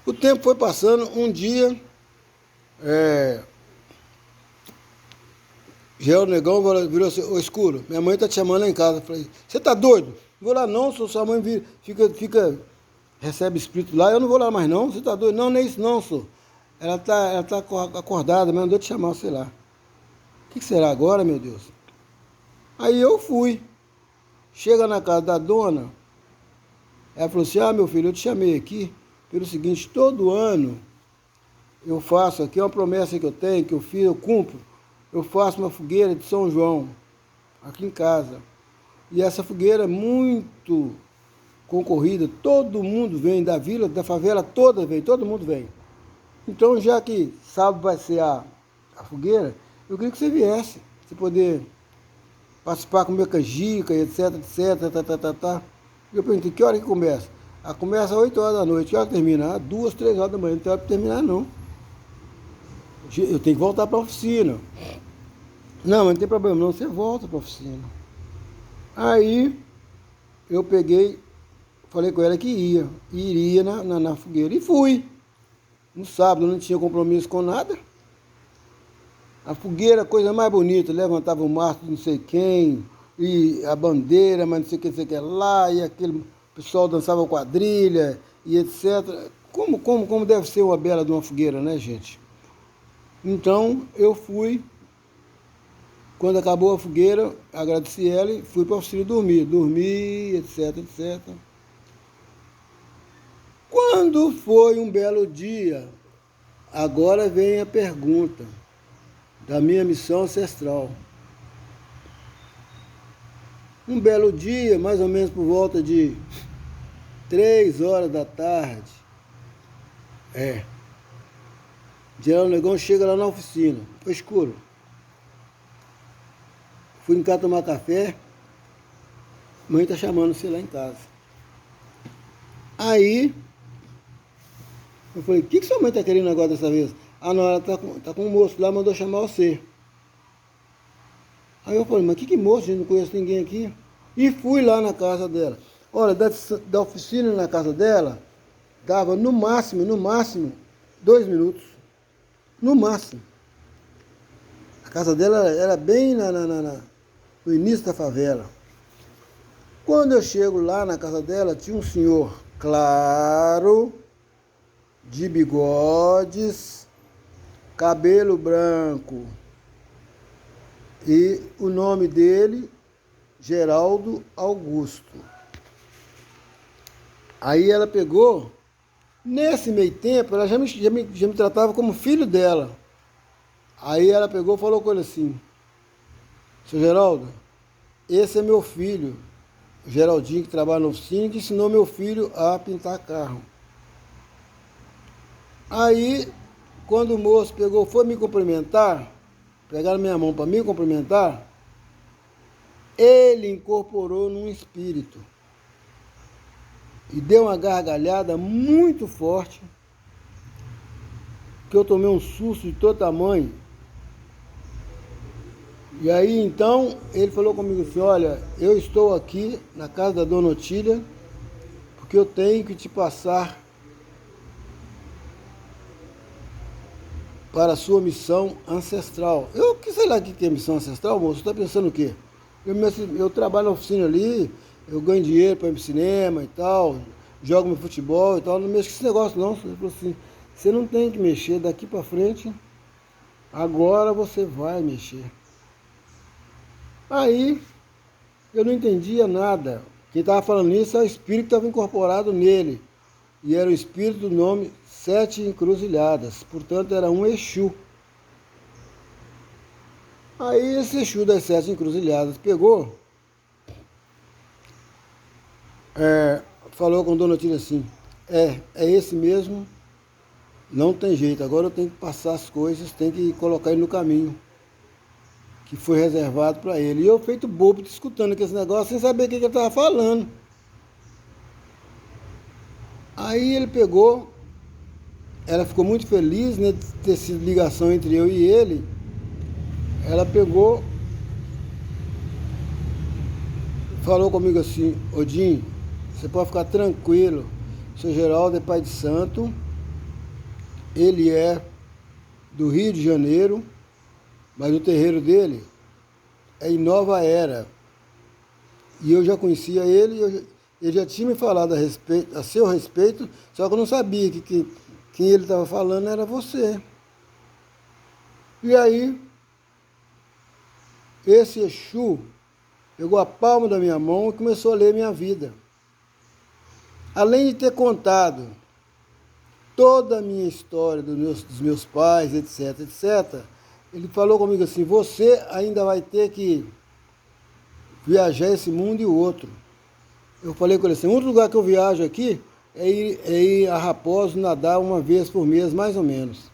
A: O tempo foi passando, um dia, Geraldo Negão virou assim, ô Escuro, minha mãe tá te chamando lá em casa. Eu falei, você tá doido? Não vou lá não, sua mãe fica recebe espírito lá, eu não vou lá mais não, você tá doido? Não, não é isso não, senhor. Ela tá acordada, mas mandou te chamar, sei lá. O que será agora, meu Deus? Aí eu fui. Chega na casa da dona, ela falou assim, meu filho, eu te chamei aqui pelo seguinte, todo ano eu faço aqui, é uma promessa que eu tenho, que eu fiz, eu cumpro, eu faço uma fogueira de São João, aqui em casa. E essa fogueira é muito concorrida, todo mundo vem, da vila, da favela toda vem, todo mundo vem. Então, já que sábado vai ser a fogueira, eu queria que você viesse, você poder participar, comer canjica, etc, etc, tá. Eu perguntei, que hora que começa? Começa às 8 horas da noite, que hora que termina? 2, 3 horas da manhã, não tem hora para terminar não. Eu tenho que voltar para a oficina. Não, mas não tem problema não, você volta para a oficina. Aí, eu peguei, falei com ela que iria na fogueira, e fui. No sábado, não tinha compromisso com nada. A fogueira, a coisa mais bonita, levantava o mastro de não sei quem, e a bandeira, mas não sei o que lá, e aquele pessoal dançava quadrilha, e etc. Como deve ser uma bela de uma fogueira, né, gente? Então, eu fui, quando acabou a fogueira, agradeci ela e fui para o oficina dormir, etc, etc. Quando foi um belo dia, agora vem a pergunta da minha missão ancestral. Um belo dia, mais ou menos por volta de 3 horas da tarde, Geraldo Negão chega lá na oficina, foi escuro. Fui em casa tomar café, mãe tá chamando você lá em casa. Aí, eu falei, o que sua mãe tá querendo agora dessa vez? Não, ela tá com um moço lá, mandou chamar você. Aí eu falei, mas que moço, gente, não conheço ninguém aqui. E fui lá na casa dela. Olha, da oficina na casa dela, dava no máximo, 2 minutos. No máximo. A casa dela era bem no início da favela. Quando eu chego lá na casa dela, tinha um senhor claro, de bigodes, cabelo branco. E o nome dele, Geraldo Augusto. Aí ela pegou, nesse meio tempo, ela já me tratava como filho dela. Aí ela pegou e falou com ele assim, seu Geraldo, esse é meu filho, o Geraldinho que trabalha na oficina, que ensinou meu filho a pintar carro. Aí, quando o moço pegou, foi me cumprimentar, pegaram minha mão para me cumprimentar, ele incorporou num espírito e deu uma gargalhada muito forte, que eu tomei um susto de todo tamanho. E aí então ele falou comigo assim, olha, eu estou aqui na casa da dona Otília porque eu tenho que te passar para a sua missão ancestral. Eu que sei lá o que é missão ancestral, moço, você está pensando o quê? Eu trabalho na oficina ali, eu ganho dinheiro para ir para o cinema e tal, jogo meu futebol e tal, não mexo com esse negócio não. Ele falou assim, você não tem que mexer daqui para frente, agora você vai mexer. Aí eu não entendia nada. Quem estava falando isso é o espírito que estava incorporado nele. E era o espírito do nome 7 Encruzilhadas. Portanto, era um Exu. Aí esse Exu das 7 Encruzilhadas pegou, falou com a dona Tina assim, é esse mesmo, não tem jeito, agora eu tenho que passar as coisas, tenho que colocar ele no caminho que foi reservado para ele. E eu feito bobo, escutando aquele negócio, sem saber o que ele estava falando. Aí ele pegou, ela ficou muito feliz, né, de ter sido ligação entre eu e ele. Ela pegou, falou comigo assim, Odin, você pode ficar tranquilo, seu Geraldo é pai de santo, ele é do Rio de Janeiro, mas o terreiro dele é em Nova Era. E eu já conhecia ele, ele já tinha me falado a seu respeito, só que eu não sabia que quem ele estava falando era você. E aí, esse Exu pegou a palma da minha mão e começou a ler minha vida. Além de ter contado toda a minha história dos meus pais, etc, etc, ele falou comigo assim, você ainda vai ter que viajar esse mundo e o outro. Eu falei com ele assim, o único lugar que eu viajo aqui é ir a Raposo nadar uma vez por mês, mais ou menos.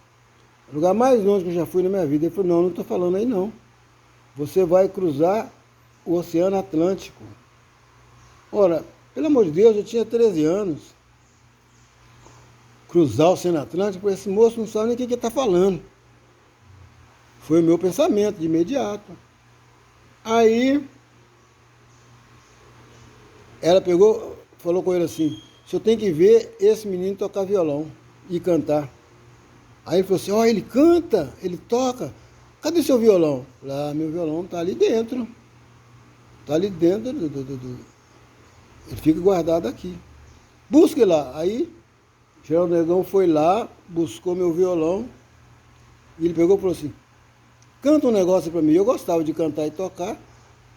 A: O lugar mais longe que eu já fui na minha vida. Ele falou, não estou falando aí não. Você vai cruzar o Oceano Atlântico. Ora, pelo amor de Deus, eu tinha 13 anos. Cruzar o Oceano Atlântico, esse moço não sabe nem o que ele está falando. Foi o meu pensamento de imediato. Aí, ela pegou, falou com ele assim, o senhor tem que ver esse menino tocar violão e cantar. Aí ele falou assim, ó, ele canta, ele toca, cadê seu violão? Eu falei, ah, meu violão está ali dentro. Está ali dentro, ele fica guardado aqui. Busque lá. Aí, Geraldo Negão foi lá, buscou meu violão, e ele pegou e falou assim, canta um negócio para mim. Eu gostava de cantar e tocar,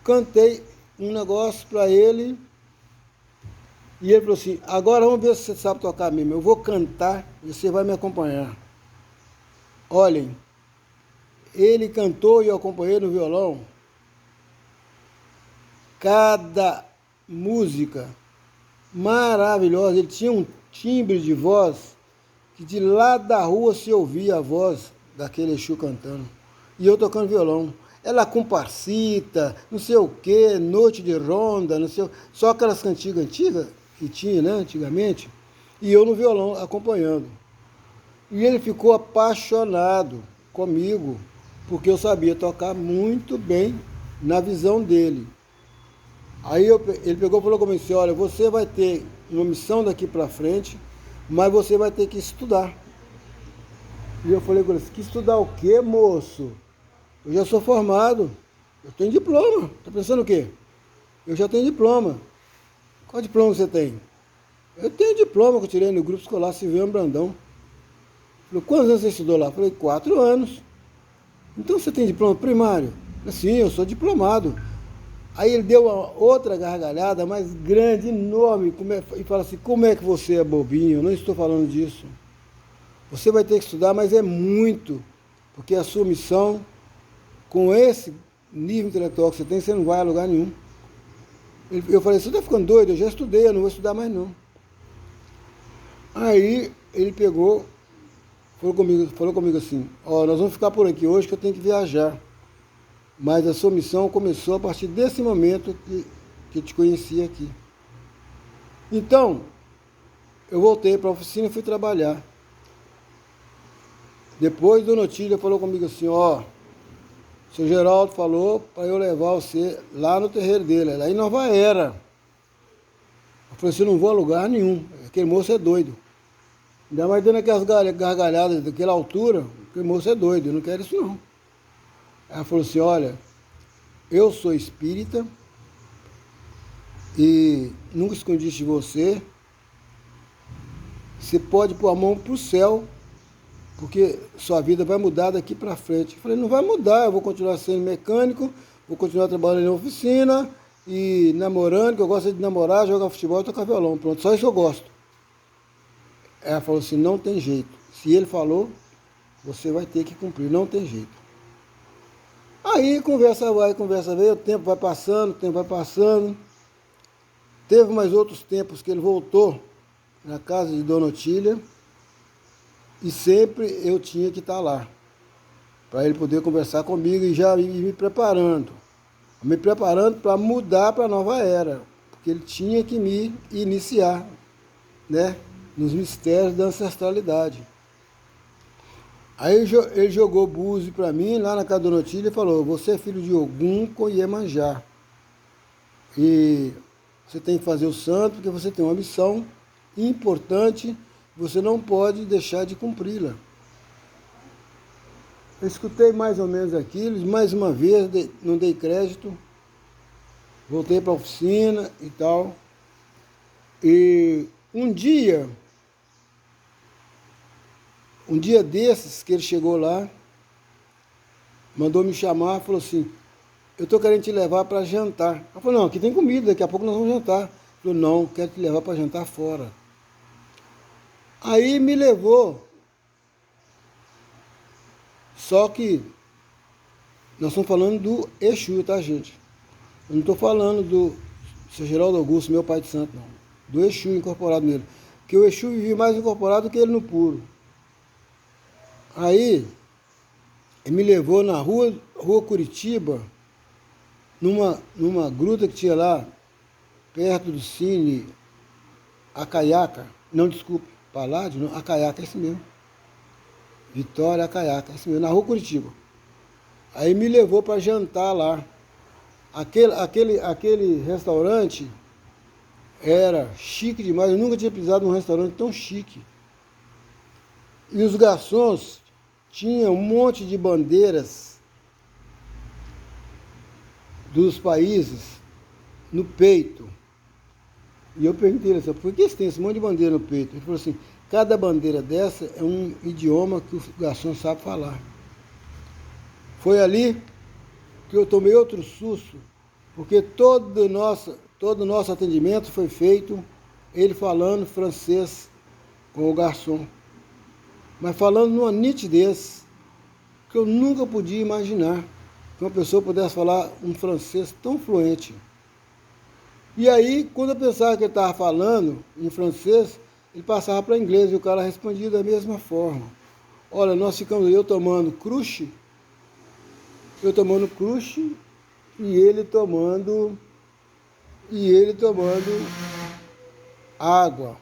A: cantei um negócio para ele, e ele falou assim, agora vamos ver se você sabe tocar mesmo. Eu vou cantar e você vai me acompanhar. Olhem, ele cantou e eu acompanhei no violão. Cada música maravilhosa. Ele tinha um timbre de voz que de lá da rua se ouvia a voz daquele Exu cantando. E eu tocando violão. Ela comparsita, não sei o quê, noite de ronda, não sei, só aquelas cantigas antigas que tinha, né, antigamente, e eu no violão acompanhando. E ele ficou apaixonado comigo, porque eu sabia tocar muito bem na visão dele. Aí ele pegou e falou comigo assim, olha, você vai ter uma missão daqui para frente, mas você vai ter que estudar. E eu falei com ele, que estudar o quê, moço? Eu já sou formado, eu tenho diploma. Tá pensando o quê? Eu já tenho diploma. Qual diploma você tem? Eu tenho diploma que eu tirei no Grupo Escolar Silviano Brandão. Falei, quantos anos você estudou lá? Falei, 4 anos. Então você tem diploma primário? Falei, sim, eu sou diplomado. Aí ele deu uma outra gargalhada, mais grande, enorme, e fala assim, como é que você é bobinho? Eu não estou falando disso. Você vai ter que estudar, mas é muito, porque a sua missão, com esse nível intelectual que você não vai a lugar nenhum. Eu falei, você está ficando doido? Eu já estudei, eu não vou estudar mais não. Aí ele pegou, falou comigo assim, ó, nós vamos ficar por aqui hoje que eu tenho que viajar. Mas a sua missão começou a partir desse momento que eu te conheci aqui. Então, eu voltei para a oficina e fui trabalhar. Depois, Dona Otília falou comigo assim, ó, o seu Geraldo falou para eu levar você lá no terreiro dele, lá em Nova Era. Eu falei assim, eu não vou a lugar nenhum, aquele moço é doido. Ainda mais dando aquelas gargalhadas daquela altura, aquele moço é doido, eu não quero isso não. Ela falou assim, olha, eu sou espírita e nunca escondi de você. Você pode pôr a mão para o céu, porque sua vida vai mudar daqui para frente. Eu falei, não vai mudar, eu vou continuar sendo mecânico, vou continuar trabalhando em oficina e namorando, que eu gosto de namorar, jogar futebol e tocar violão. Pronto, só isso que eu gosto. Ela falou assim, não tem jeito. Se ele falou, você vai ter que cumprir, não tem jeito. Aí conversa vai, conversa vem, o tempo vai passando. Teve mais outros tempos que ele voltou na casa de Dona Otília e sempre eu tinha que estar lá, para ele poder conversar comigo e já ir me preparando para mudar para a nova era, porque ele tinha que me iniciar, né, nos mistérios da ancestralidade. Aí ele jogou búzio para mim, lá na casa da Dona Otília, e falou, você é filho de Ogum com Iemanjá. E você tem que fazer o santo, porque você tem uma missão importante, você não pode deixar de cumpri-la. Eu escutei mais ou menos aquilo, mais uma vez, não dei crédito, voltei para a oficina e tal. E um dia desses que ele chegou lá, mandou me chamar, falou assim, eu estou querendo te levar para jantar. Eu falei, não, aqui tem comida, daqui a pouco nós vamos jantar. Ele falou, não, quero te levar para jantar fora. Aí me levou, só que nós estamos falando do Exu, tá, gente? Eu não estou falando do Sr. Geraldo Augusto, meu pai de santo, não. Do Exu incorporado nele. Porque o Exu vivia mais incorporado que ele no puro. Aí, ele me levou na rua Curitiba, numa gruta que tinha lá, perto do Cine Acaiaca. Não, desculpe, Paládio, não, Acaiaca, é esse mesmo. Vitória Acaiaca, é esse mesmo, na rua Curitiba. Aí me levou para jantar lá. Aquele restaurante era chique demais. Eu nunca tinha pisado num restaurante tão chique. E os garçons tinham um monte de bandeiras dos países no peito. E eu perguntei ele assim, por que você tem esse monte de bandeira no peito? Ele falou assim, cada bandeira dessa é um idioma que o garçom sabe falar. Foi ali que eu tomei outro susto, porque todo o nosso atendimento foi feito ele falando francês com o garçom, mas falando numa nitidez que eu nunca podia imaginar que uma pessoa pudesse falar um francês tão fluente. E aí, quando eu pensava que ele estava falando em francês, ele passava para inglês e o cara respondia da mesma forma. Olha, nós ficamos eu tomando crush e ele tomando água,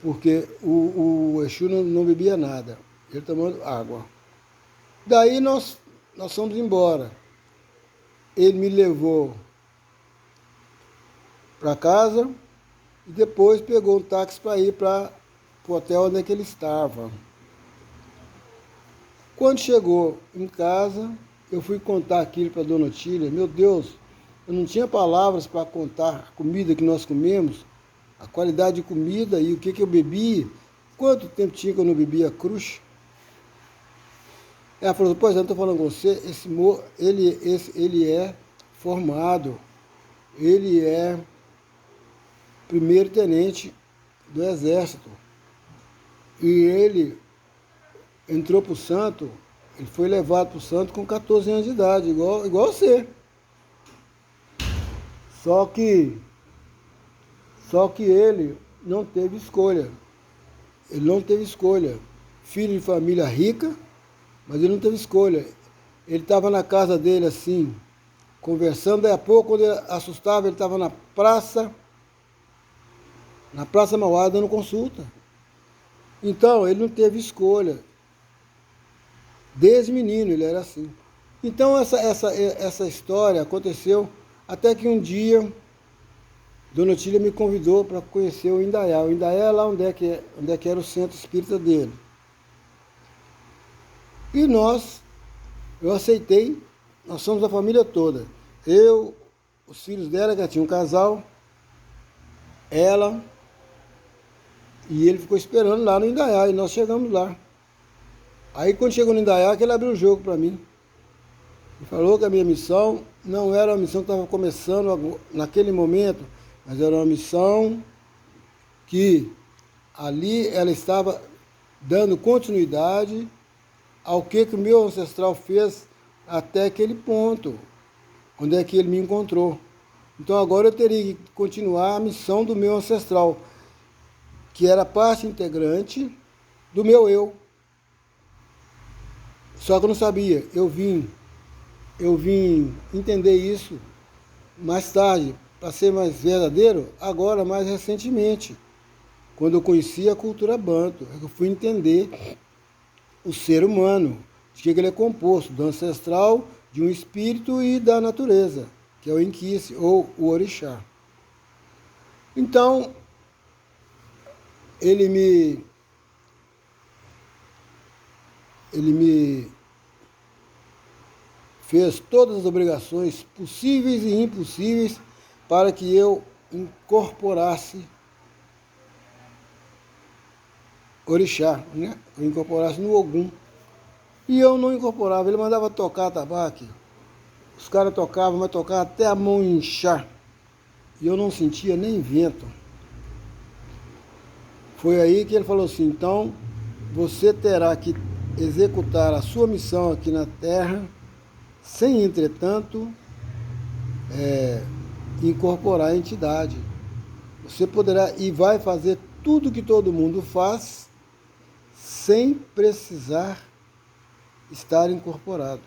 A: porque o Exu não bebia nada, ele tomando água. Daí nós fomos embora. Ele me levou para casa e depois pegou um táxi para ir para o hotel onde é que ele estava. Quando chegou em casa, eu fui contar aquilo para a dona Otília. Meu Deus, eu não tinha palavras para contar a comida que nós comemos, a qualidade de comida e o que eu bebi. Quanto tempo tinha que eu não bebia crush? Ela falou, pois eu não estou falando com você, ele é formado, ele é primeiro-tenente do Exército. E ele entrou para o santo, ele foi levado para o santo com 14 anos de idade, igual você. Só que ele não teve escolha. Ele não teve escolha. Filho de família rica, mas ele não teve escolha. Ele estava na casa dele assim, conversando, daí a pouco, quando ele assustava, ele estava na Praça Mauá dando consulta. Então, ele não teve escolha. Desde menino ele era assim. Então, essa história aconteceu até que um dia, Dona Otília me convidou para conhecer o Indaiá. O Indaiá é lá onde é que era o centro espírita dele. E eu aceitei, nós somos a família toda. Eu, os filhos dela, que tinha um casal, ela, e ele ficou esperando lá no Indaiá, e nós chegamos lá. Aí quando chegou no Indaiá, que ele abriu o jogo para mim. Ele falou que a minha missão não era uma missão que estava começando naquele momento, mas era uma missão que ali ela estava dando continuidade ao que o meu ancestral fez até aquele ponto, onde é que ele me encontrou. Então agora eu teria que continuar a missão do meu ancestral, que era parte integrante do meu eu. Só que eu não sabia, eu vim entender isso mais tarde, para ser mais verdadeiro, agora mais recentemente, quando eu conheci a cultura banto, eu fui entender o ser humano, de que ele é composto do ancestral, de um espírito e da natureza, que é o Inquice, ou o Orixá. Então, ele me fez todas as obrigações possíveis e impossíveis para que eu incorporasse orixá, né? Eu incorporasse no Ogum. E eu não incorporava, ele mandava tocar tabaco. Os caras tocavam, mas tocavam até a mão inchar. E eu não sentia nem vento. Foi aí que ele falou assim, então você terá que executar a sua missão aqui na Terra, sem, entretanto, incorporar a entidade. Você poderá e vai fazer tudo que todo mundo faz, sem precisar estar incorporado.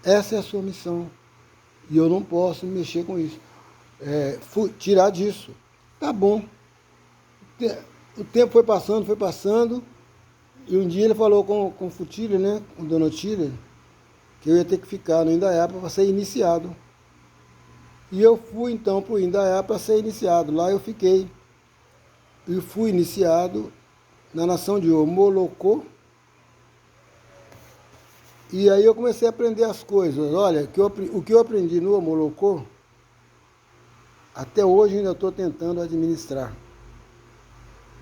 A: Essa é a sua missão. E eu não posso mexer com isso. Tirar disso. Tá bom. O tempo foi passando, e um dia ele falou com o Futilha, né, com o Dona Otília, que eu ia ter que ficar no Indaiá para ser iniciado. E eu fui então para o Indaiá para ser iniciado. Lá eu fiquei. E fui iniciado na nação de Omolocô. E aí eu comecei a aprender as coisas. Olha, o que eu aprendi no Omolocô, até hoje ainda estou tentando administrar.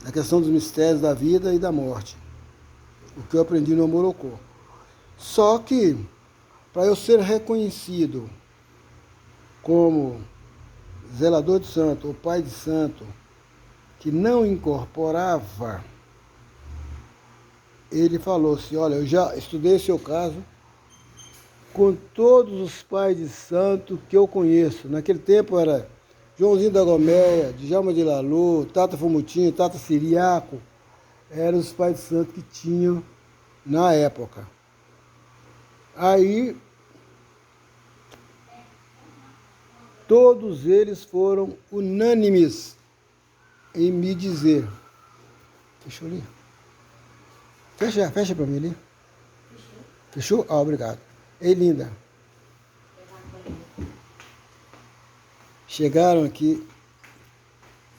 A: A questão dos mistérios da vida e da morte. O que eu aprendi no Omolocô. Só que, para eu ser reconhecido como zelador de santo ou pai de santo, que não incorporava, ele falou assim, olha, eu já estudei seu caso com todos os pais de santo que eu conheço. Naquele tempo era Joãozinho da Gomeia, Djalma de Lalu, Tata Fumutinho, Tata Siriaco, eram os pais de santo que tinham na época. Aí, todos eles foram unânimes em me dizer. Fechou ali? Fecha para mim ali. Fechou? Ah, obrigado. Ei, linda. Chegaram aqui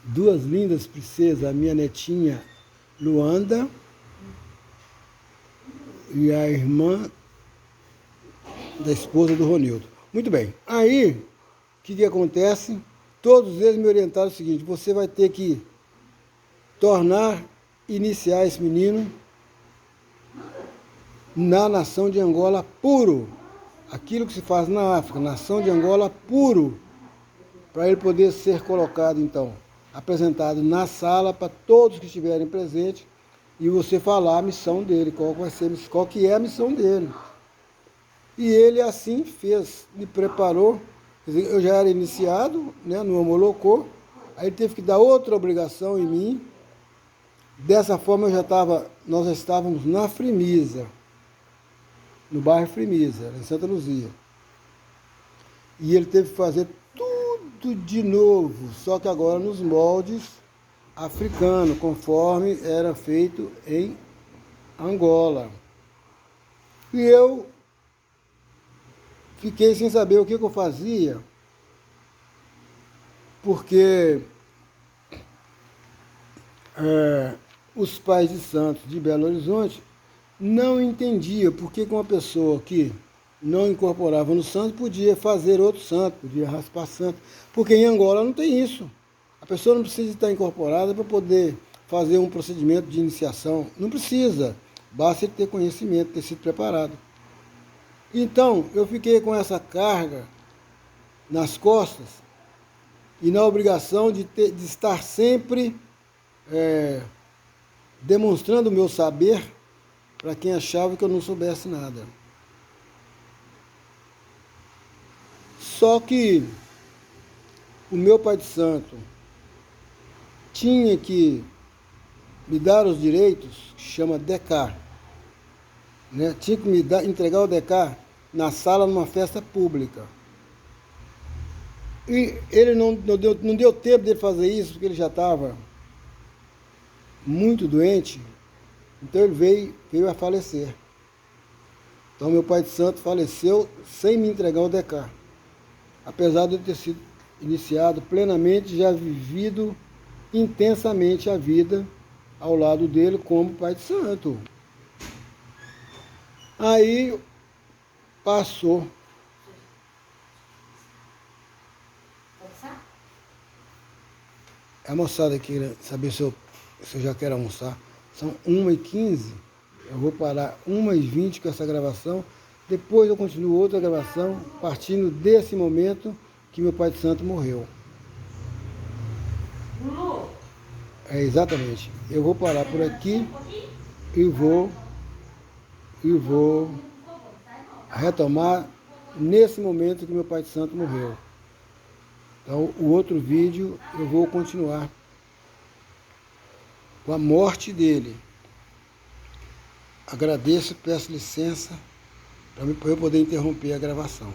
A: duas lindas princesas, a minha netinha Luanda e a irmã da esposa do Ronildo. Muito bem. Aí, o que acontece? Todos eles me orientaram o seguinte, você vai ter que iniciar esse menino na nação de Angola puro. Aquilo que se faz na África, nação de Angola puro, para ele poder ser colocado, então, apresentado na sala para todos que estiverem presentes e você falar a missão dele, qual que é a missão dele. E ele assim fez, me preparou. Quer dizer, eu já era iniciado, né, no Omolocô, aí ele teve que dar outra obrigação em mim. Dessa forma nós já estávamos na Frimisa, no bairro Frimisa, em Santa Luzia. E ele teve que fazer tudo de novo, só que agora nos moldes africanos, conforme era feito em Angola. E eu fiquei sem saber o que eu fazia, porque os pais de santos de Belo Horizonte não entendiam por que uma pessoa que não incorporava no santo podia fazer outro santo, podia raspar santo, porque em Angola não tem isso. A pessoa não precisa estar incorporada para poder fazer um procedimento de iniciação, não precisa, basta ele ter conhecimento, ter sido preparado. Então, eu fiquei com essa carga nas costas e na obrigação de estar sempre demonstrando o meu saber para quem achava que eu não soubesse nada. Só que o meu pai de santo tinha que me dar os direitos, que chama DECAR, né? Tinha que entregar o DECAR na sala numa festa pública. E ele não deu tempo de fazer isso, porque ele já estava muito doente, então ele veio a falecer. Então meu pai de santo faleceu sem me entregar o DECAR. Apesar de eu ter sido iniciado plenamente, já vivido intensamente a vida ao lado dele como pai de santo. Aí passou. A moçada queira saber se eu já quero almoçar. São 1h15. Eu vou parar 1h20 com essa gravação. Depois eu continuo outra gravação, partindo desse momento que meu pai de santo morreu. É exatamente. Eu vou parar por aqui e vou retomar nesse momento que meu pai de santo morreu. Então, o outro vídeo eu vou continuar com a morte dele. Agradeço, peço licença para eu poder interromper a gravação.